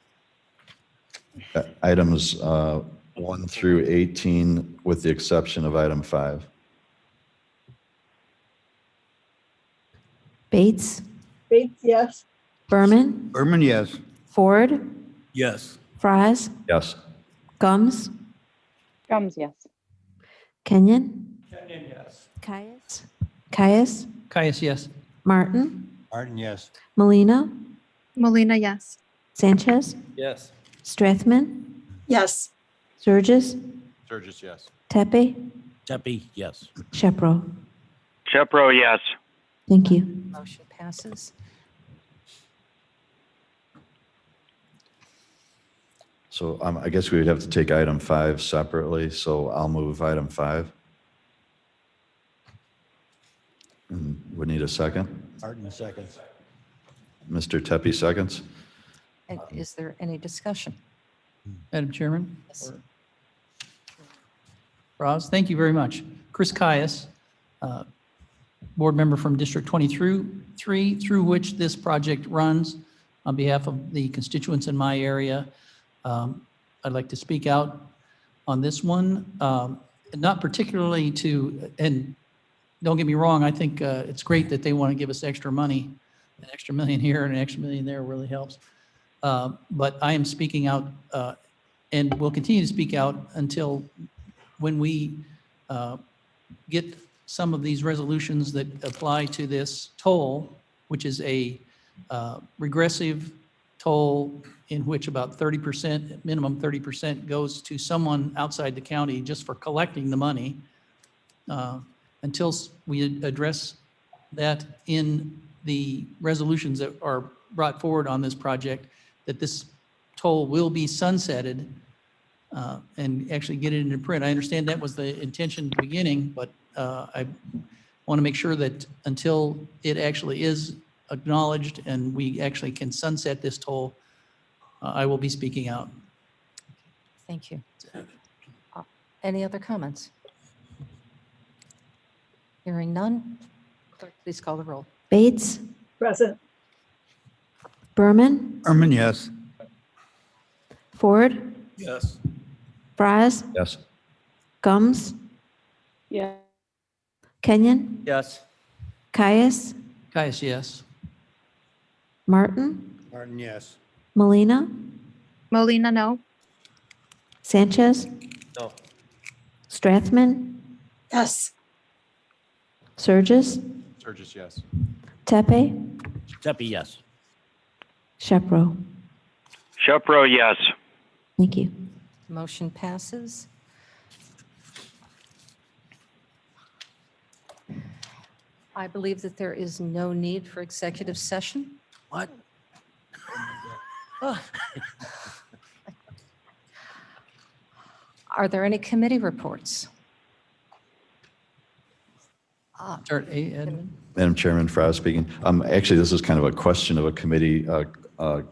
Items 1 through 18, with the exception of item 5. Bates, Bates, yes. Berman, Berman, yes. Ford, Yes. Fries, Yes. Gums, Gums, yes. Kenyon, Kenyon, yes. Caius, Caius, yes. Martin, Martin, yes. Molina, Molina, yes. Sanchez, Yes. Strathman, Yes. Surges, Sturgis, yes. Tepe, Tepe, yes. Shepro. Shepro, yes. Thank you. Motion passes. So I guess we would have to take item 5 separately. So I'll move item 5. And we need a second. Martin, seconds. Mr. Tepe seconds. And is there any discussion? Madam Chairman? Yes. Roz, thank you very much. Chris Caius, board member from District 23, through which this project runs. On behalf of the constituents in my area, I'd like to speak out on this one. Not particularly to, and don't get me wrong, I think it's great that they want to give us extra money. An extra $1 million here and an extra $1 million there really helps. But I am speaking out and will continue to speak out until when we get some of these resolutions that apply to this toll, which is a regressive toll in which about 30%, minimum 30% goes to someone outside the county just for collecting the money. Until we address that in the resolutions that are brought forward on this project, that this toll will be sunsetted and actually get it into print. I understand that was the intention at the beginning, but I want to make sure that until it actually is acknowledged and we actually can sunset this toll, I will be speaking out. Thank you. Any other comments? Hearing none. Clerk, please call the roll. Bates, Present. Berman, Berman, yes. Ford, Yes. Fries, Yes. Gums, Yeah. Kenyon, Yes. Caius, Caius, yes. Martin, Martin, yes. Molina, Molina, no. Sanchez, No. Strathman, Yes. Surges, Sturgis, yes. Tepe, Tepe, yes. Shepro. Shepro, yes. Thank you. Motion passes. I believe that there is no need for executive session. What? Are there any committee reports? Start Ed. Madam Chairman, Frost speaking. Actually, this is kind of a question of a committee.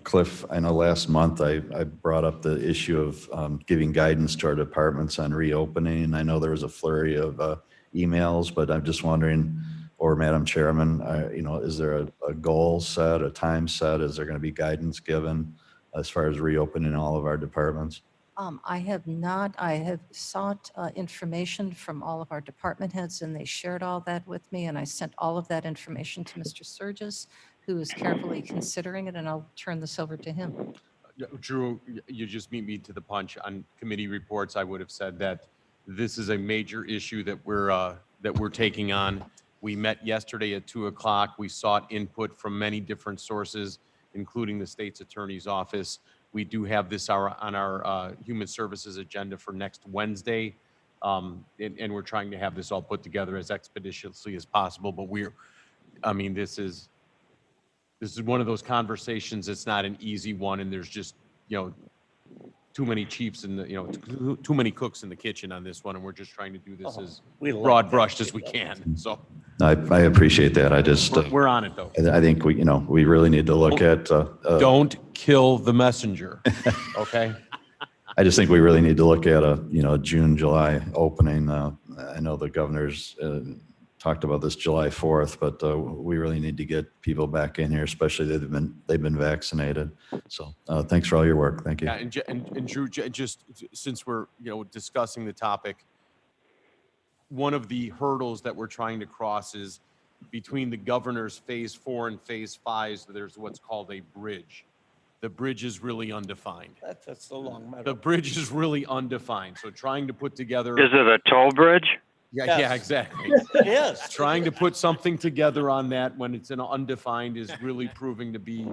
Cliff, I know last month I brought up the issue of giving guidance to our departments on reopening. And I know there was a flurry of emails, but I'm just wondering, or Madam Chairman, is there a goal set, a time set? Is there going to be guidance given as far as reopening all of our departments? I have not. I have sought information from all of our department heads, and they shared all that with me, and I sent all of that information to Mr. Surges, who is carefully considering it, and I'll turn this over to him. Drew, you just beat me to the punch on committee reports. I would have said that this is a major issue that we're taking on. We met yesterday at 2 o'clock. We sought input from many different sources, including the state's attorney's office. We do have this on our human services agenda for next Wednesday. And we're trying to have this all put together as expeditiously as possible. But this is one of those conversations. It's not an easy one. And there's just, too many chiefs in the, too many cooks in the kitchen on this one. And we're just trying to do this as broad brushed as we can. So I appreciate that. I just we're on it though. I think we really need to look at. Don't kill the messenger. Okay. I just think we really need to look at a June, July opening. I know the governor's talked about this July 4th, but we really need to get people back in here, especially they've been vaccinated. So thanks for all your work. Thank you. Yeah, and Drew, just since we're discussing the topic, one of the hurdles that we're trying to cross is between the governor's phase 4 and phase 5. There's what's called a bridge. The bridge is really undefined. That's the long meadow. The bridge is really undefined. So trying to put together. Is it a toll bridge? Yeah, Yes. yeah, exactly. Yes. Trying to put something together on that when it's an undefined is really proving to be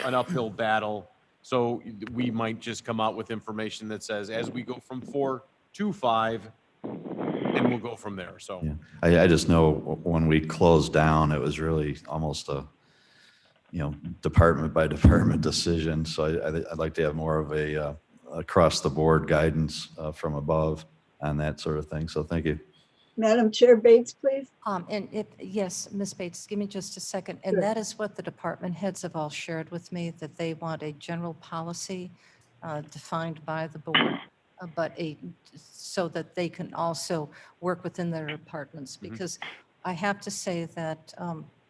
an uphill battle. So we might just come out with information that says, as we go from 4 to 5, and we'll go from there. So Yeah. I just know when we closed down, it was really almost a department by department decision. So I'd like to have more of a across the board guidance from above on that sort of thing. So thank you. Madam Chair Bates, please. Yes, Ms. Bates, give me just a second. And Sure. that is what the department heads have all shared with me, that they want a general policy defined by the board, so that they can also work within their departments. Because I have to say that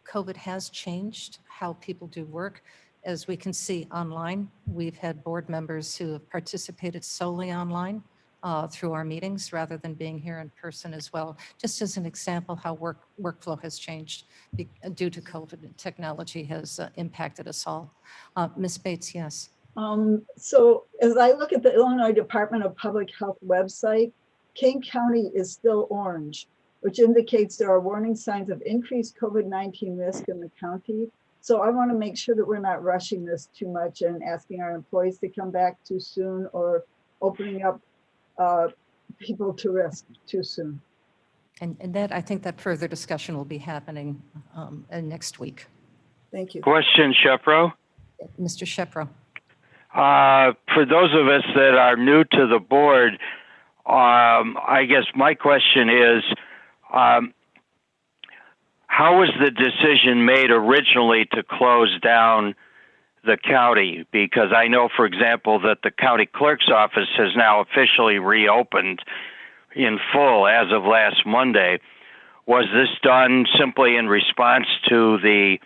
COVID has changed how people do work. As we can see online, we've had board members who have participated solely online through our meetings rather than being here in person as well. Just as an example, how workflow has changed due to COVID. Technology has impacted us all. Ms. Bates, yes. So as I look at the Illinois Department of Public Health website, Kane County is still orange, which indicates there are warning signs of increased COVID-19 risk in the county. So I want to make sure that we're not rushing this too much and asking our employees to come back too soon or opening up people to risk too soon. And that, I think that further discussion will be happening next week. Thank you. Question, Shepro. Mr. Shepro. For those of us that are new to the board, I guess my question is, how was the decision made originally to close down the county? Because I know, for example, that the county clerk's office has now officially reopened in full as of last Monday. Was this done simply in response to the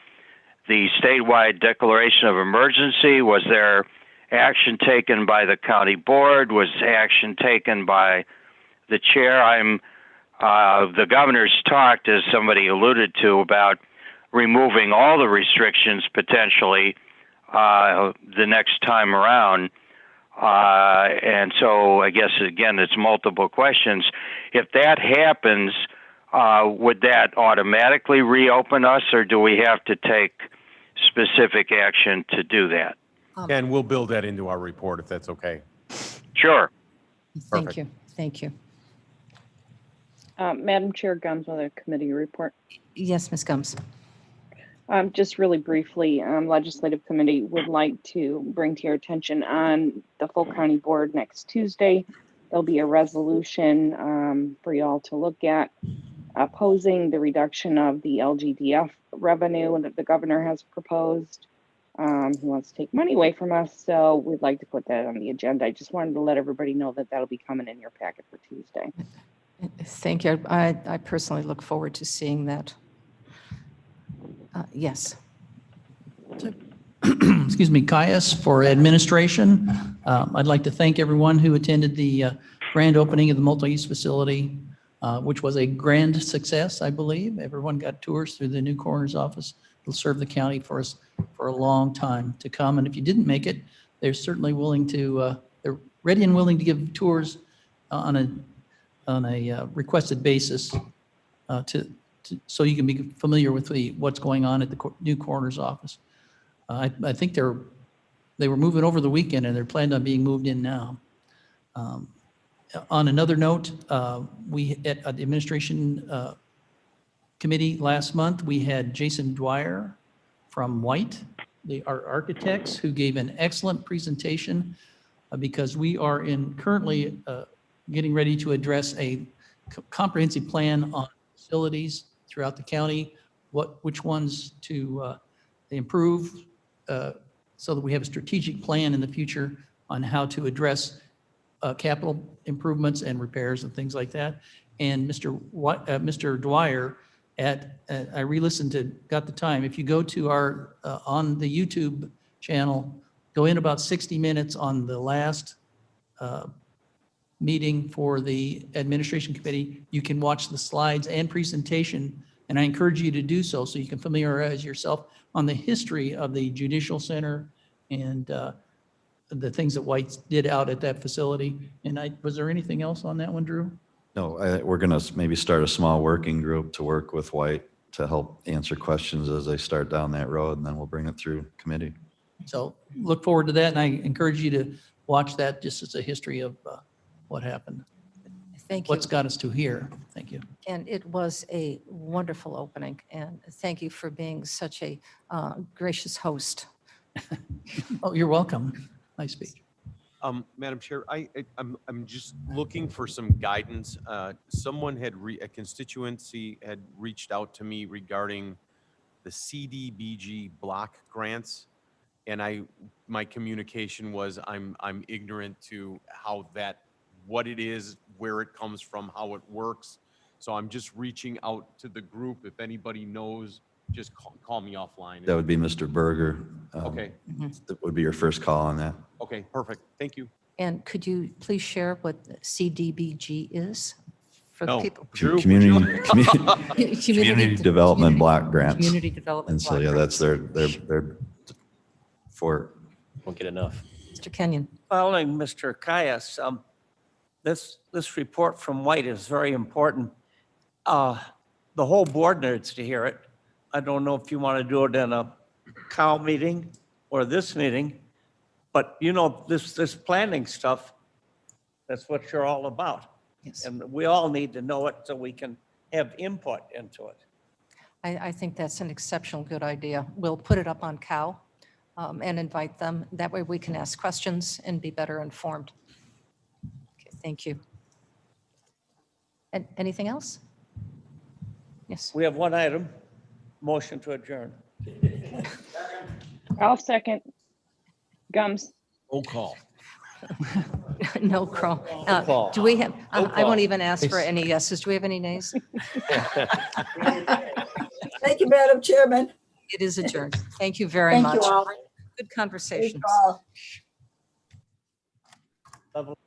statewide declaration of emergency? Was there action taken by the county board? Was action taken by the chair? The governor's talked, as somebody alluded to, about removing all the restrictions potentially the next time around. And so I guess, again, it's multiple questions. If that happens, would that automatically reopen us, or do we have to take specific action to do that? And we'll build that into our report if that's okay. Sure. Thank Perfect. you. Thank you. Madam Chair, Gums with a committee report. Yes, Ms. Gums. Just really briefly, Legislative Committee would like to bring to your attention on the full county board next Tuesday. There'll be a resolution for y'all to look at opposing the reduction of the LGDF revenue that the governor has proposed. He wants to take money away from us, so we'd like to put that on the agenda. I just wanted to let everybody know that that'll be coming in your packet for Tuesday. Thank you. I personally look forward to seeing that. Yes. Excuse me, Caius for administration. I'd like to thank everyone who attended the grand opening of the multi-use facility, which was a grand success, I believe. Everyone got tours through the new coroner's office. It'll serve the county for us for a long time to come. And if you didn't make it, they're certainly willing to, they're ready and willing to give tours on a requested basis so you can be familiar with what's going on at the new coroner's office. I think they were moving over the weekend and they're planning on being moved in now. On another note, we at the administration committee last month, we had Jason Dwyer from White, our architects, who gave an excellent presentation because we are currently getting ready to address a comprehensive plan on facilities throughout the county, which ones to improve so that we have a strategic plan in the future on how to address capital improvements and repairs and things like that. And Mr. Dwyer, I re-listened got the time. If you go to our, on the YouTube channel, go in about 60 minutes on the last meeting for the administration committee, you can watch the slides and presentation, and I encourage you to do so you can familiarize yourself on the history of the Judicial Center and the things that White did out at that facility. And was there anything else on that one, Drew? No, we're going to maybe start a small working group to work with White to help answer questions as they start down that road, and then we'll bring it through committee. So look forward to that, and I encourage you to watch that just as a history of what happened. Thank you. What's got us to here. Thank you. And it was a wonderful opening, and thank you for being such a gracious host. Oh, you're welcome. Nice speech. Madam Chair, I'm just looking for some guidance. Someone a constituency had reached out to me regarding the CDBG block grants, and my communication was I'm ignorant to what it is, where it comes from, how it works. So I'm just reaching out to the group. If anybody knows, just call me offline. That would be Mr. Berger. Okay. That would be your first call on that. Okay, perfect. Thank you. And could you please share what CDBG is for the people? Community Development Block Grants. Community Development And so, Block yeah, Grants. that's their for. Won't get enough. Mr. Kenyon. Following Mr. Caius, this report from White is very important. The whole board needs to hear it. I don't know if you want to do it in a cow meeting or this meeting, but you know, this planning stuff, that's what you're all about. Yes. And we all need to know it so we can have input into it. I think that's an exceptional good idea. We'll put it up on COW and invite them. That way we can ask questions and be better informed. Okay, thank you. And anything else? Yes. We have one item, motion to adjourn. I'll second. Gums. Roll call. No crow. call. Do we have, No I won't call. even ask for any yeses. Do we have any nays? Thank you, Madam Chairman. It is adjourned. Thank you very Thank much. you all. Good conversations. Thank you all.